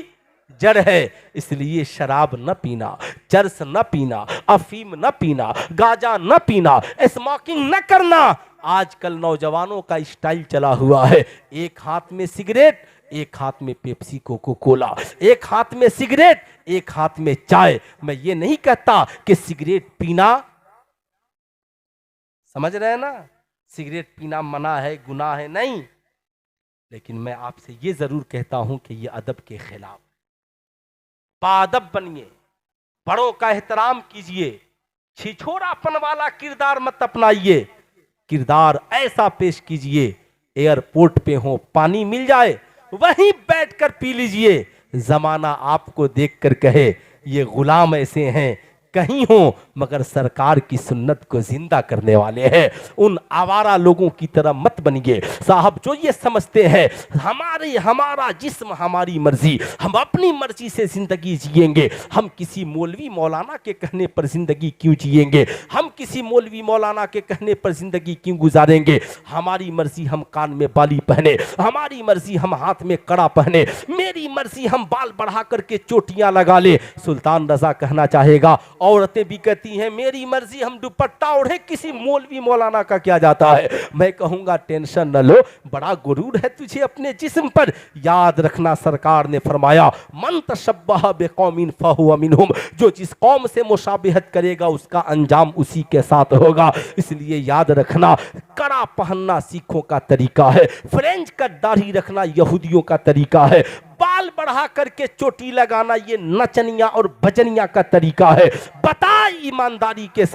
जड़ है, इसलिए शराब न पीना, चरस न पीना, अफीम न पीना, गांजा न पीना, स्मोकिंग न करना। आजकल नौजवानों का स्टाइल चला हुआ है, एक हाथ में सिगरेट, एक हाथ में पेप्सी कोको कोला, एक हाथ में सिगरेट, एक हाथ में चाय। मैं ये नहीं कहता कि सिगरेट पीना, समझ रहे हैं ना, सिगरेट पीना मना है, गुनाह है, नहीं, लेकिन मैं आपसे ये जरूर कहता हूं कि ये अदब के खिलाफ। बाअदब बनिए, बड़ों का एहतराम कीजिए, छिछोरापन वाला किरदार मत अपनाइए, किरदार ऐसा पेश कीजिए एयरपोर्ट पे हो, पानी मिल जाए वहीं बैठकर पी लीजिए, जमाना आपको देखकर कहे ये गुलाम ऐसे हैं, कहीं हो मगर सरकार की सुन्नत को जिंदा करने वाले हैं। उन आवारा लोगों की तरह मत बनिए साहब जो ये समझते हैं हमारा जिस्म हमारी मर्जी, हम अपनी मर्जी से जिंदगी जिएंगे। हम किसी मौलवी मौलाना के कहने पर जिंदगी क्यों जिएंगे, हम किसी मौलवी मौलाना के कहने पर जिंदगी क्यों गुजारेंगे। हमारी मर्जी हम कान में बाली पहने, हमारी मर्जी हम हाथ में कड़ा पहने, मेरी मर्जी हम बाल बढ़ा करके चोटियां लगा ले। सुल्तान रजा कहना चाहेगा, औरतें भी कहती हैं मेरी मर्जी हम दुपट्टा ओढ़े, किसी मौलवी मौलाना का क्या जाता है। मैं कहूंगा टेंशन न लो, बड़ा गुरूर है तुझे अपने जिस्म पर। याद रखना सरकार ने फरमाया मन तशब्बह बिकौमिन फहुव मिनहुम, जो जिस कौम से मुशाबिहत करेगा उसका अंजाम उसी के साथ होगा। इसलिए याद रखना कड़ा पहनना सिखों का तरीका है, फ्रेंच कट दाढ़ी रखना यहूदियों का तरीका है, बाल बढ़ा करके चोटी लगाना ये नचनिया और भजनिया का तरीका है। बता ईमानदारी के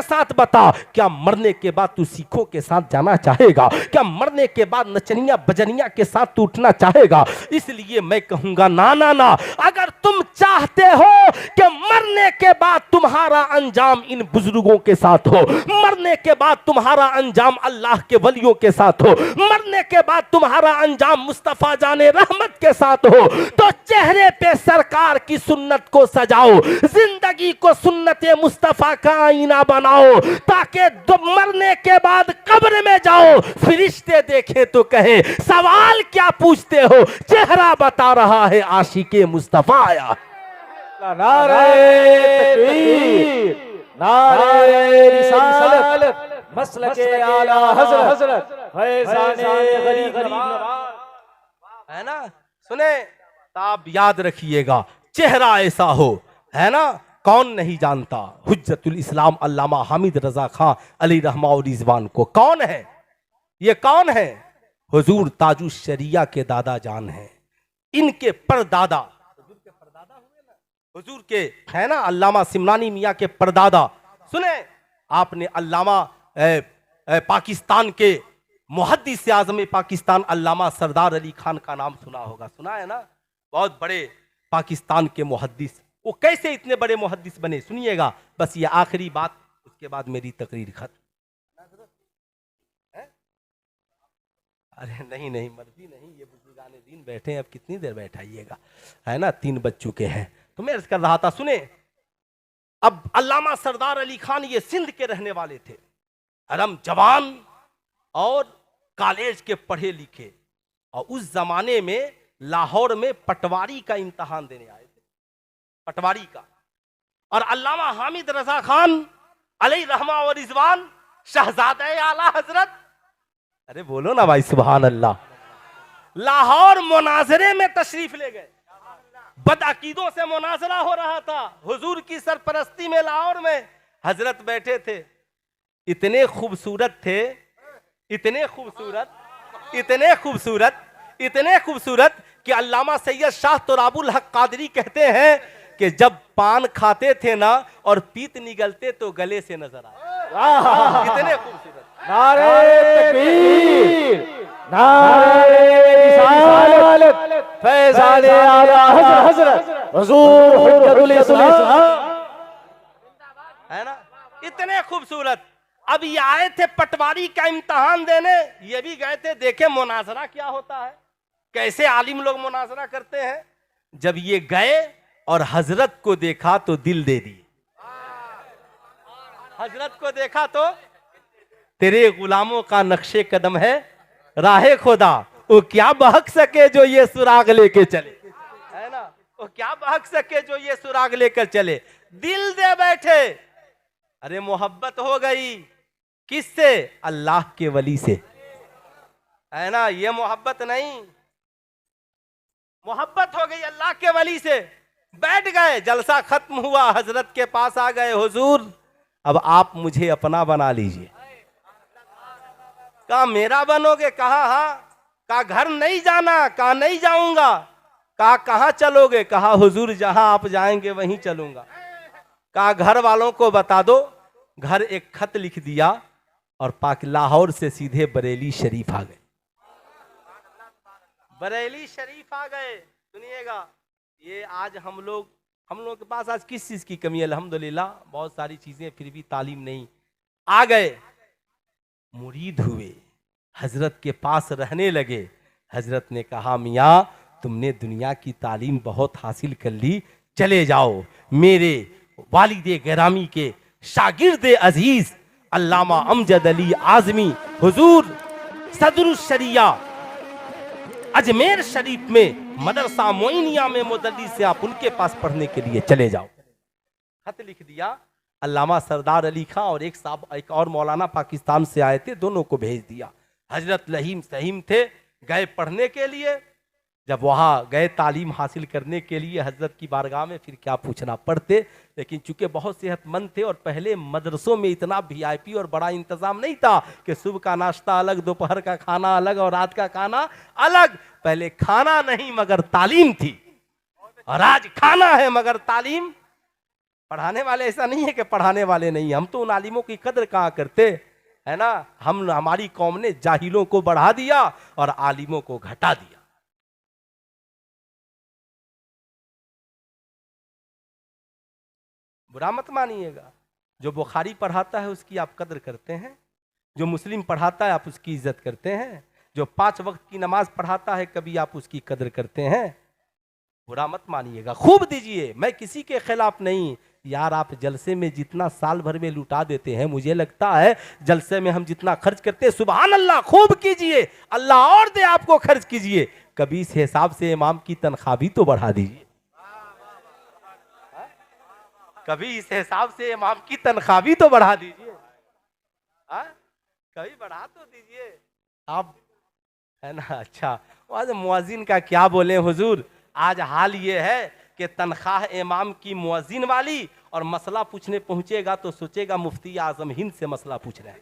साथ बता, क्या मरने के बाद तू सिखों के साथ जाना चाहेगा, क्या मरने के बाद नचनिया भजनिया के साथ तू उठना चाहेगा। इसलिए मैं कहूंगा ना ना ना, अगर तुम चाहते हो कि मरने के बाद तुम्हारा अंजाम इन बुजुर्गों के साथ हो, मरने के बाद तुम्हारा अंजाम अल्लाह के वलियों के साथ हो, मरने के बाद तुम्हारा अंजाम मुस्तफा जाने रहमत के साथ हो, तो चेहरे पे सरकार की सुन्नत को सजाओ, जिंदगी को सुन्नत मुस्तफा का आईना बनाओ, ताकि मरने के बाद कब्र में जाओ फरिश्ते देखें तो कहें सवाल क्या पूछते हो, चेहरा बता रहा है आशिके मुस्तफा आया। नारे तकबीर, नारे रिसालत, मसलके आला हजरत फैज़ाने गरीब नवाज, है ना। सुने आप याद रखिएगा, चेहरा ऐसा हो, है ना। कौन नहीं जानता हुज्जतुल इस्लाम अल्लामा हामिद रजा खां अली रहमा और रिजवान को। कौन है ये, कौन है? हुजूर ताजु शरिया के दादा जान हैं, इनके परदादा हुजूर के है ना अल्लामा सिमनानी मियाँ के परदादा। सुने आपने अल्लामा पाकिस्तान के मुहद्दिस आज़म पाकिस्तान अल्लामा सरदार अली खान का नाम सुना होगा, सुना है ना। बहुत बड़े पाकिस्तान के मुहद्दिस, वो कैसे इतने बड़े मुहद्दिस बने सुनिएगा। बस ये आखिरी बात, उसके बाद मेरी तकरीर खत्म। अरे नहीं नहीं, मर्जी नहीं, ये बुजुर्गाने दिन बैठे हैं, अब कितनी देर बैठाइएगा, है ना। 3 बज चुके हैं, तो मैं अर्ज कर रहा था। सुने अब अल्लामा सरदार अली खान ये सिंध के रहने वाले थे, अरम जवान और कॉलेज के पढ़े लिखे, और उस जमाने में लाहौर में पटवारी का इम्तहान देने आए थे, पटवारी का। और अल्लामा हामिद रजा खान अलैहि रहमा व रिजवान शहजादे आला हजरत, अरे बोलो ना भाई सुभान अल्लाह, लाहौर मुनाजरे में तशरीफ ले गए। बदअकीदों से मुनाजरा हो रहा था, हुजूर की सरपरस्ती में लाहौर में हजरत बैठे थे। इतने खूबसूरत थे, इतने खूबसूरत, इतने खूबसूरत, इतने खूबसूरत कि अल्लामा सैयद शाह तुराबुल हक कादरी कहते हैं कि जब पान खाते थे ना और पीत निगलते तो गले से नजर आए। इतने खूबसूरत। नारे तकबीर, नारे रिसालत, फैज़ाने आला हजरत हुजूर हुज्जतुल इस्लाम, है ना। इतने खूबसूरत। अब ये आए थे पटवारी का इम्तहान देने, ये भी गए थे देखे मुनाजरा क्या होता है, कैसे आलिम लोग मुनाजरा करते हैं। जब ये गए और हजरत को देखा तो दिल दे दी, हजरत को देखा तो तेरे गुलामों का नक्शे कदम है राहे खुदा, वो क्या बहक सके जो ये सुराग लेके चले, वो क्या भाग सके जो ये सुराग लेकर चले। दिल दे बैठे, अरे मोहब्बत हो गई किससे? अल्लाह के वली से, है ना। ये मोहब्बत नहीं, मोहब्बत हो गई अल्लाह के वली से। बैठ गए, जलसा खत्म हुआ, हजरत के पास आ गए, हुजूर अब आप मुझे अपना बना लीजिए। कहा मेरा बनोगे? कहा हाँ। कहा घर नहीं जाना? कहा नहीं जाऊंगा। कहा कहां चलोगे? कहा हुजूर जहां आप जाएंगे वहीं चलूंगा। कहा घर वालों को बता दो। घर एक खत लिख दिया और पाक लाहौर से सीधे बरेली शरीफ आ गए। बरेली शरीफ आ गए। सुनिएगा, ये आज हम लोग के पास आज किस चीज की कमी है? अल्हम्दुलिल्लाह बहुत सारी चीजें, फिर भी तालीम नहीं। आ गए, मुरीद हुए, हजरत के पास रहने लगे। हजरत ने कहा मियाँ तुमने दुनिया की तालीम बहुत हासिल कर ली, चले जाओ मेरे वालिदे गिरामी के शागिर्दे अजीज अल्लामा अमजद अली आजमी हुजूर सदरुस शरिया अजमेर शरीफ में मदरसा मोइनिया में मुदल्लिस से आप उनके पास पढ़ने के लिए चले जाओ। खत लिख दिया। अल्लामा सरदार अली खां और एक और मौलाना पाकिस्तान से आए थे, दोनों को भेज दिया। हजरत लहीम सहीम थे, गए पढ़ने के लिए। जब वहां गए तालीम हासिल करने के लिए हजरत की बारगाह में, फिर क्या पूछना, पढ़ते। लेकिन चूंकि बहुत सेहतमंद थे और पहले मदरसों में इतना वीआईपी और बड़ा इंतजाम नहीं था कि सुबह का नाश्ता अलग, दोपहर का खाना अलग और रात का खाना अलग। पहले खाना नहीं मगर तालीम थी, और आज खाना है मगर तालीम। पढ़ाने वाले ऐसा नहीं है कि पढ़ाने वाले नहीं, हम तो उन आलिमों की कदर कहाँ करते, है ना। हमारी कौम ने जाहिलों को बढ़ा दिया और आलिमों को घटा दिया। बुरा मत मानिएगा, जो बुखारी पढ़ाता है उसकी आप कदर करते हैं, जो मुस्लिम पढ़ाता है आप उसकी इज्जत करते हैं, जो 5 वक्त की नमाज पढ़ाता है कभी आप उसकी कदर करते हैं। बुरा मत मानिएगा, खूब दीजिए, मैं किसी के खिलाफ नहीं। यार आप जलसे में जितना साल भर में लुटा देते हैं, मुझे लगता है जलसे में हम जितना खर्च करते हैं, सुभान अल्लाह, खूब कीजिए, अल्लाह और दे आपको, खर्च कीजिए। कभी इस हिसाब से इमाम की तनख्वाह भी तो बढ़ा दीजिए, कभी इस हिसाब से इमाम की तनख्वाह भी तो बढ़ा दीजिए, कभी बढ़ा तो दीजिए आप, है ना। अच्छा, आज मुअज्जिन का क्या बोले हुजूर, आज हाल ये है कि तनख्वाह इमाम की मुअज्जिन वाली, और मसला पूछने पहुंचेगा तो सोचेगा मुफ्ती आजम हिंद से मसला पूछ रहे हैं।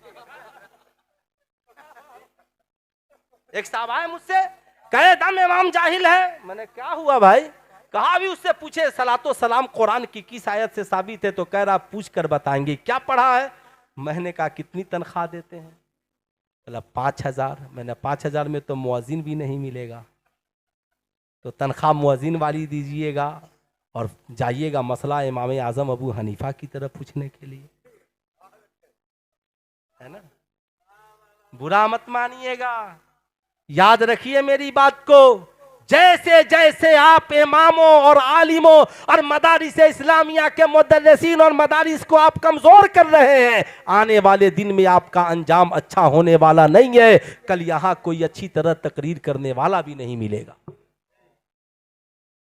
एक साहब आए मुझसे, कहे दम इमाम जाहिल है। मैंने क्या हुआ भाई? कहा अभी उससे पूछे सलातो सलाम कुरान की किस आयत से साबित है? तो कह रहा पूछ कर बताएंगे, क्या पढ़ा है? मैंने कहा कितनी तनख्वाह देते हैं? बोला 5000। मैंने 5000 में तो मुअज्जिन भी नहीं मिलेगा, तो तनख्वाह मुअज्जिन वाली दीजिएगा और जाइएगा मसला इमाम आजम अबू हनीफा की तरफ पूछने के लिए, है ना। बुरा मत मानिएगा, याद रखिए मेरी बात को। जैसे जैसे आप इमामों और आलिमों और मदारिस इस्लामिया के मुदर्रिसीन और मदारिस को आप कमजोर कर रहे हैं, आने वाले दिन में आपका अंजाम अच्छा होने वाला नहीं है। कल यहां कोई अच्छी तरह तकरीर करने वाला भी नहीं मिलेगा।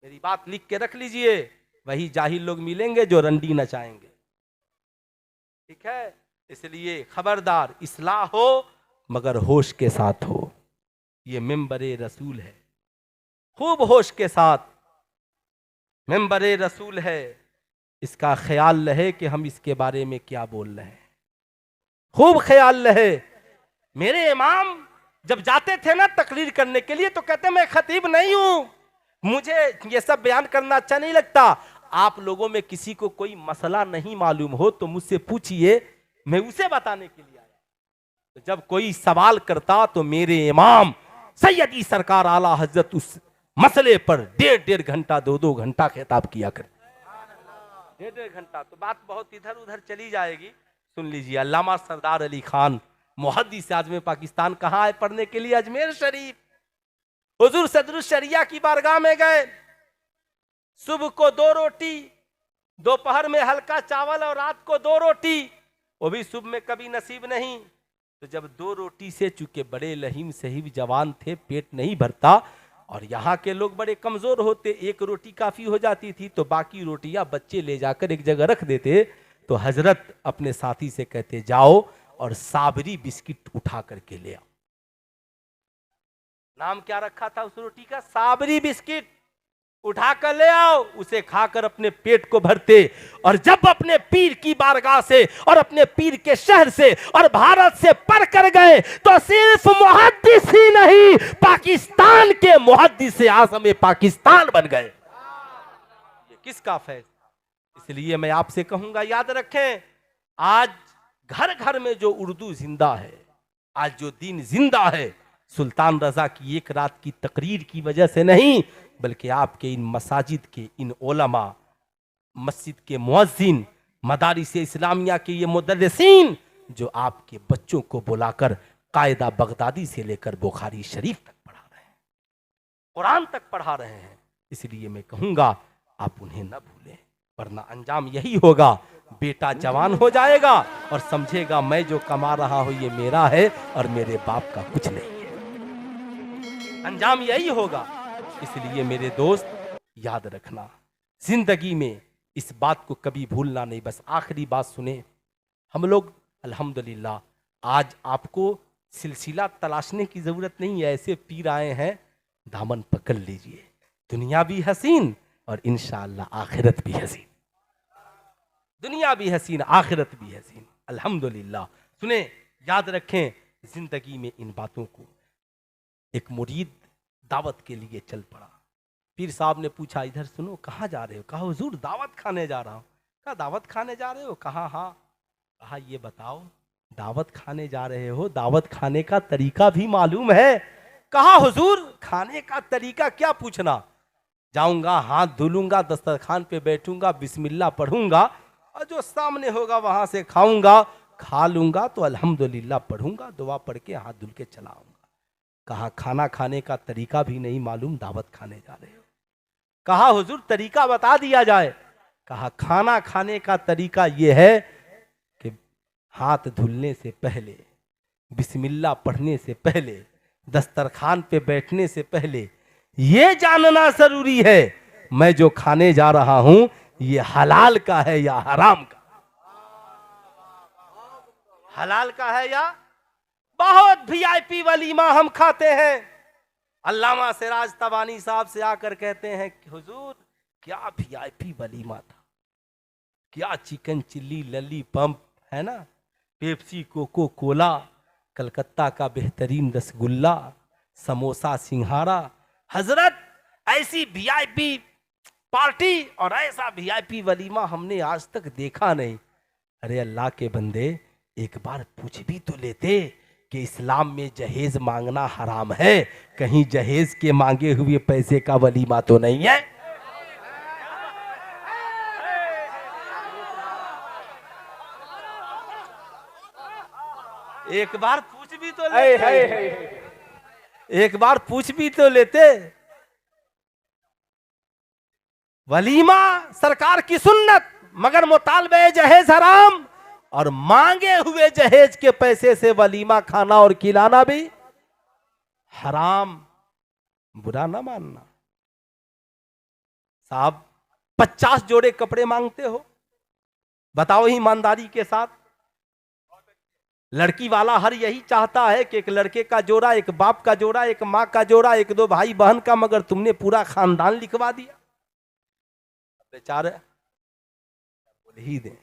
मेरी बात लिख के रख लीजिए, वही जाहिल लोग मिलेंगे जो रंडी नचाएंगे, ठीक है। इसलिए खबरदार, इस्लाह हो मगर होश के साथ हो। ये मिंबरे रसूल है, खूब होश के साथ मिंबरे रसूल है, इसका ख्याल रहे कि हम इसके बारे में क्या बोल रहे हैं, खूब ख्याल रहे। मेरे इमाम जब जाते थे ना तकरीर करने के लिए तो कहते मैं खतीब नहीं हूं, मुझे ये सब बयान करना अच्छा नहीं लगता। आप लोगों में किसी को कोई मसला नहीं मालूम हो तो मुझसे पूछिए, मैं उसे बताने के लिए आया। तो जब कोई सवाल करता तो मेरे इमाम सैयदी सरकार आला हजरत उस मसले पर 1.5 घंटा 2 घंटा खिताब किया करते, 1.5 घंटा। तो बात बहुत इधर उधर चली जाएगी, सुन लीजिए। अल्लामा सरदार अली खान मुहद्दिस आज़म पाकिस्तान कहाँ आए पढ़ने के लिए? अजमेर शरीफ। हुजूर सदरुस शरिया की बारगाह में गए। सुबह को 2 रोटी, दोपहर में हल्का चावल और रात को 2 रोटी, वो भी सुबह में कभी नसीब नहीं। तो जब 2 रोटी से, चूंकि बड़े लहीम सहीब जवान थे, पेट नहीं भरता, और यहाँ के लोग बड़े कमजोर होते, एक रोटी काफी हो जाती थी तो बाकी रोटियां बच्चे ले जाकर एक जगह रख देते। तो हजरत अपने साथी से कहते जाओ और साबरी बिस्किट उठा करके ले आओ। नाम क्या रखा था उस रोटी का? साबरी बिस्किट। उठाकर ले आओ, उसे खाकर अपने पेट को भरते। और जब अपने पीर की बारगाह से और अपने पीर के शहर से और भारत से पढ़ कर गए तो सिर्फ मुहद्दिस ही नहीं, पाकिस्तान के मुहद्दिस आज़म पाकिस्तान बन गए। ये किसका फैज? इसलिए मैं आपसे कहूंगा, याद रखें, आज घर घर में जो उर्दू जिंदा है, आज जो दीन जिंदा है, सुल्तान रजा की एक रात की तकरीर की वजह से नहीं, बल्कि आपके इन मसाजिद के इन उलमा, मस्जिद के मुअज्जिन, मदारिस इस्लामिया के ये मुदर्रिसीन जो आपके बच्चों को बुलाकर कायदा बगदादी से लेकर बुखारी शरीफ तक पढ़ा रहे हैं, कुरान तक पढ़ा रहे हैं। इसलिए मैं कहूंगा आप उन्हें न भूलें, वरना अंजाम यही होगा, बेटा जवान हो जाएगा और समझेगा मैं जो कमा रहा हूं ये मेरा है और मेरे बाप का कुछ नहीं है। अंजाम यही होगा। इसलिए मेरे दोस्त याद रखना, जिंदगी में इस बात को कभी भूलना नहीं। बस आखिरी बात सुने, हम लोग अल्हम्दुलिल्लाह आज आपको सिलसिला तलाशने की जरूरत नहीं है, ऐसे पीर आए हैं, दामन पकड़ लीजिए। दुनिया भी हसीन और इंशाअल्लाह आखिरत भी हसीन। दुनिया भी हसीन, आखिरत भी हसीन, अल्हम्दुलिल्लाह। सुने, याद रखें जिंदगी में इन बातों को। एक मुरीद दावत के लिए चल पड़ा। पीर साहब ने पूछा, इधर सुनो, कहाँ जा रहे हो? कहा हुजूर दावत खाने जा रहा हूँ। कहा दावत खाने जा रहे हो? कहा हाँ। कहा ये बताओ, दावत खाने जा रहे हो, दावत खाने का तरीका भी मालूम है? कहा हुजूर खाने का तरीका क्या पूछना, जाऊंगा, हाथ धुलूंगा, दस्तरखान पे बैठूंगा, बिस्मिल्लाह पढ़ूंगा और जो सामने होगा वहां से खाऊंगा, खा लूंगा तो अल्हम्दुलिल्लाह पढ़ूंगा, दुआ पढ़ के हाथ धुल के चला आऊंगा। कहा खाना खाने का तरीका भी नहीं मालूम, दावत खाने जा रहे हो? कहा हुजूर तरीका बता दिया जाए। कहा खाना खाने का तरीका यह है कि हाथ धुलने से पहले, बिस्मिल्लाह पढ़ने से पहले, दस्तरखान पे बैठने से पहले ये जानना जरूरी है मैं जो खाने जा रहा हूं ये हलाल का है या हराम का। हलाल का है या? बहुत वीआईपी वलीमा हम खाते हैं। अल्लामा सिराज तबानी साहब से आकर कहते हैं कि हुजूर क्या वीआईपी वलीमा था, क्या चिकन चिल्ली, लली पंप है ना, पेप्सी, कोको कोला, कलकत्ता का बेहतरीन रसगुल्ला, समोसा, सिंघाड़ा। हजरत ऐसी वीआईपी पार्टी और ऐसा वीआईपी वलीमा हमने आज तक देखा नहीं। अरे अल्लाह के बंदे, एक बार पूछ भी तो लेते कि इस्लाम में जहेज मांगना हराम है, कहीं जहेज के मांगे हुए पैसे का वलीमा तो नहीं है? एक बार पूछ भी तो लेते, एक बार पूछ भी तो लेते। वलीमा सरकार की सुन्नत, मगर मुतालबे जहेज हराम, और मांगे हुए जहेज के पैसे से वलीमा खाना और खिलाना भी हराम। बुरा ना मानना। साहब 50 जोड़े कपड़े मांगते हो, बताओ ईमानदारी के साथ। लड़की वाला हर यही चाहता है कि एक लड़के का जोड़ा, एक बाप का जोड़ा, एक माँ का जोड़ा, एक दो भाई बहन का, मगर तुमने पूरा खानदान लिखवा दिया। बेचारे बोल ही दें,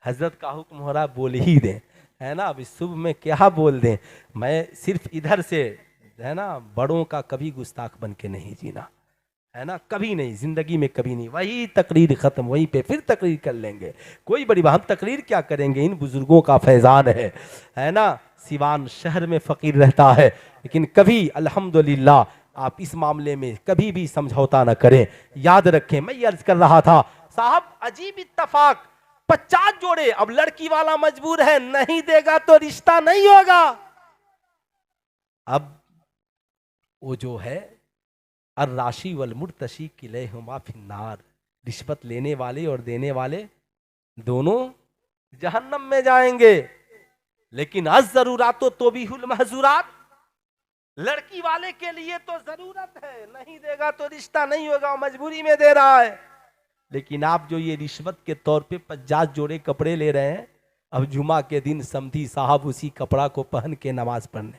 हजरत का हुक्म हो रहा है बोल ही दें, है ना। अब इस शुभ में क्या बोल दें। मैं सिर्फ इधर से, है ना, बड़ों का कभी गुस्ताख बन के नहीं जीना, है ना, कभी नहीं, जिंदगी में कभी नहीं। वही तकरीर खत्म, वहीं पे फिर तकरीर कर लेंगे। कोई बड़ी बात, हम तकरीर क्या करेंगे, इन बुजुर्गों का फैजान है ना। सिवान शहर में फकीर रहता है, लेकिन कभी अल्हम्दुलिल्लाह आप इस मामले में कभी भी समझौता न करें। याद रखें, मैं ये अर्ज कर रहा था साहब, अजीब इत्तफाक, 50 जोड़े। अब लड़की वाला मजबूर है, नहीं देगा तो रिश्ता नहीं होगा। अब वो जो है अर्राशी वल मुर्तशी किलैहुमा फिन्नार, रिश्वत लेने वाले और देने वाले दोनों जहन्नम में जाएंगे। लेकिन अज़ ज़रूरातो तोबीहुल महज़ूरात, लड़की वाले के लिए तो जरूरत है, नहीं देगा तो रिश्ता नहीं होगा, मजबूरी में दे रहा है। लेकिन आप जो ये रिश्वत के तौर पे 50 जोड़े कपड़े ले रहे हैं, अब जुमा के दिन समधी साहब उसी कपड़ा को पहन के नमाज पढ़ने,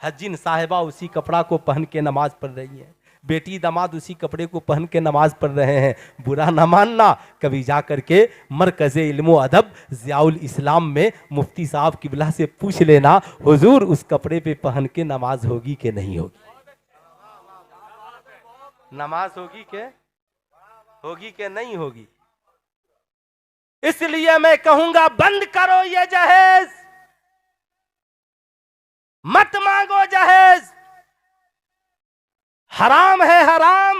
हज्जिन साहिबा उसी कपड़ा को पहन के नमाज पढ़ रही है, बेटी दामाद उसी कपड़े को पहन के नमाज पढ़ रहे हैं। बुरा ना मानना, कभी जा करके मरकज़े इल्म अदब ज़ियाउल इस्लाम में मुफ्ती साहब किबला से पूछ लेना, हुजूर उस कपड़े पे पहन के नमाज होगी कि नहीं होगी? नमाज होगी कि नहीं होगी? इसलिए मैं कहूंगा बंद करो ये जहेज, मत मांगो जहेज, हराम है हराम।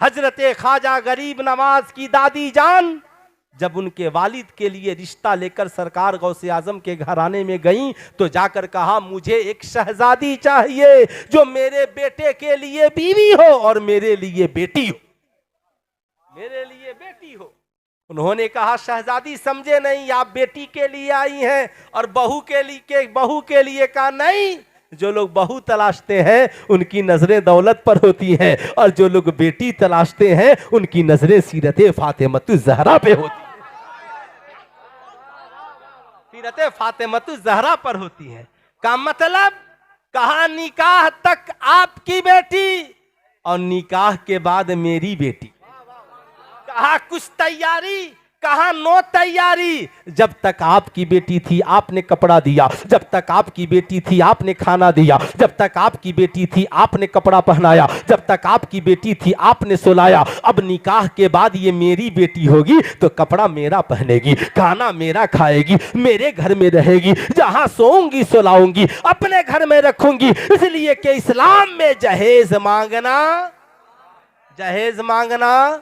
हजरत ख्वाजा गरीब नवाज की दादी जान जब उनके वालिद के लिए रिश्ता लेकर सरकार गौसे आजम के घराने में गईं तो जाकर कहा, मुझे एक शहजादी चाहिए जो मेरे बेटे के लिए बीवी हो और मेरे लिए बेटी हो, मेरे लिए बेटी हो। उन्होंने कहा, शहजादी समझे नहीं, आप बेटी के लिए आई हैं और बहू के लिए कहा नहीं, जो लोग बहू तलाशते हैं उनकी नजरें दौलत पर होती हैं और जो लोग बेटी तलाशते हैं उनकी नजरें सीरते फातिमतुज ज़हरा पे होती हैं, सीरते फातिमतुज ज़हरा पर होती हैं। का मतलब, कहा निकाह तक आपकी बेटी और निकाह के बाद मेरी बेटी। कहा कुछ तैयारी, कहा नो तैयारी। जब तक आपकी बेटी थी आपने कपड़ा दिया, जब तक आपकी बेटी थी आपने खाना दिया, जब तक आपकी बेटी थी आपने कपड़ा पहनाया, जब तक आपकी बेटी थी आपने सुलाया। अब निकाह के बाद ये मेरी बेटी होगी तो कपड़ा मेरा पहनेगी, खाना मेरा खाएगी, मेरे घर में रहेगी, जहां सोऊंगी सुलाऊंगी अपने घर में रखूंगी। इसलिए कि इस्लाम में जहेज मांगना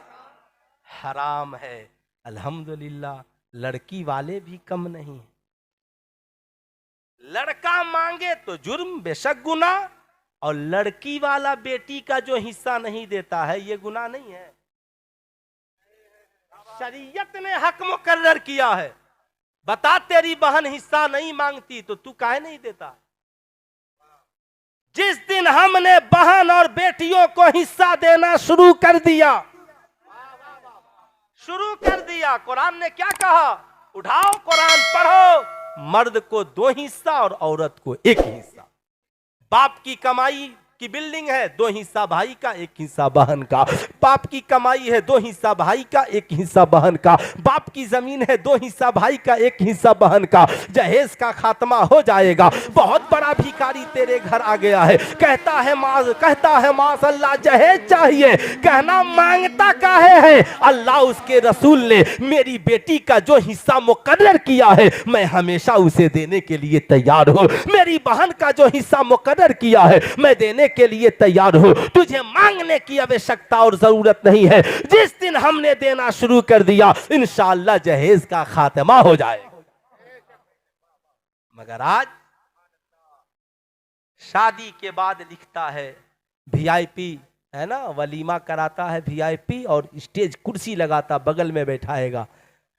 हराम है। अल्हम्दुलिल्लाह लड़की वाले भी कम नहीं है। लड़का मांगे तो जुर्म बेशक गुना, और लड़की वाला बेटी का जो हिस्सा नहीं देता है ये गुनाह नहीं है। शरीयत ने हक मुकर्रर किया है। बता, तेरी बहन हिस्सा नहीं मांगती तो तू काहे नहीं देता? जिस दिन हमने बहन और बेटियों को हिस्सा देना शुरू कर दिया, कुरान ने क्या कहा? उठाओ कुरान पढ़ो, मर्द को 2 हिस्सा और औरत को 1 हिस्सा। बाप की कमाई की बिल्डिंग है, 2 हिस्सा भाई का 1 हिस्सा बहन का। बाप की कमाई है, 2 हिस्सा भाई का 1 हिस्सा बहन का। बाप की जमीन है, 2 हिस्सा भाई का 1 हिस्सा बहन का। जहेज का खात्मा हो जाएगा। बहुत बड़ा भिखारी तेरे घर आ गया है, कहता है माशअल्लाह जहेज चाहिए। कहना मांगता काहे है? अल्लाह उसके रसूल ने मेरी बेटी का जो हिस्सा मुकर्रर किया है मैं हमेशा उसे देने के लिए तैयार हूं। मेरी बहन का जो हिस्सा मुकर्रर किया है मैं देने के लिए तैयार हूं। तुझे मांगने की आवश्यकता और जरूरत नहीं है। जिस दिन हमने देना शुरू कर दिया इंशाअल्लाह जहेज का खात्मा हो जाएगा। मगर आज शादी के बाद लिखता है वीआईपी, है ना, वलीमा कराता है वीआईपी और स्टेज कुर्सी लगाता, बगल में बैठाएगा,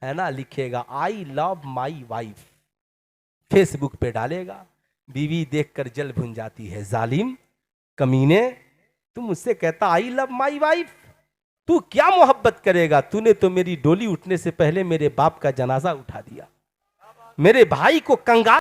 है ना, लिखेगा I love my wife, Facebook पे डालेगा। बीवी देखकर जल भुन जाती है, जालिम कमीने, तू मुझसे कहता आई लव माई वाइफ, तू क्या मोहब्बत करेगा? तूने तो मेरी डोली उठने से पहले मेरे बाप का जनाजा उठा दिया, मेरे भाई को कंगाल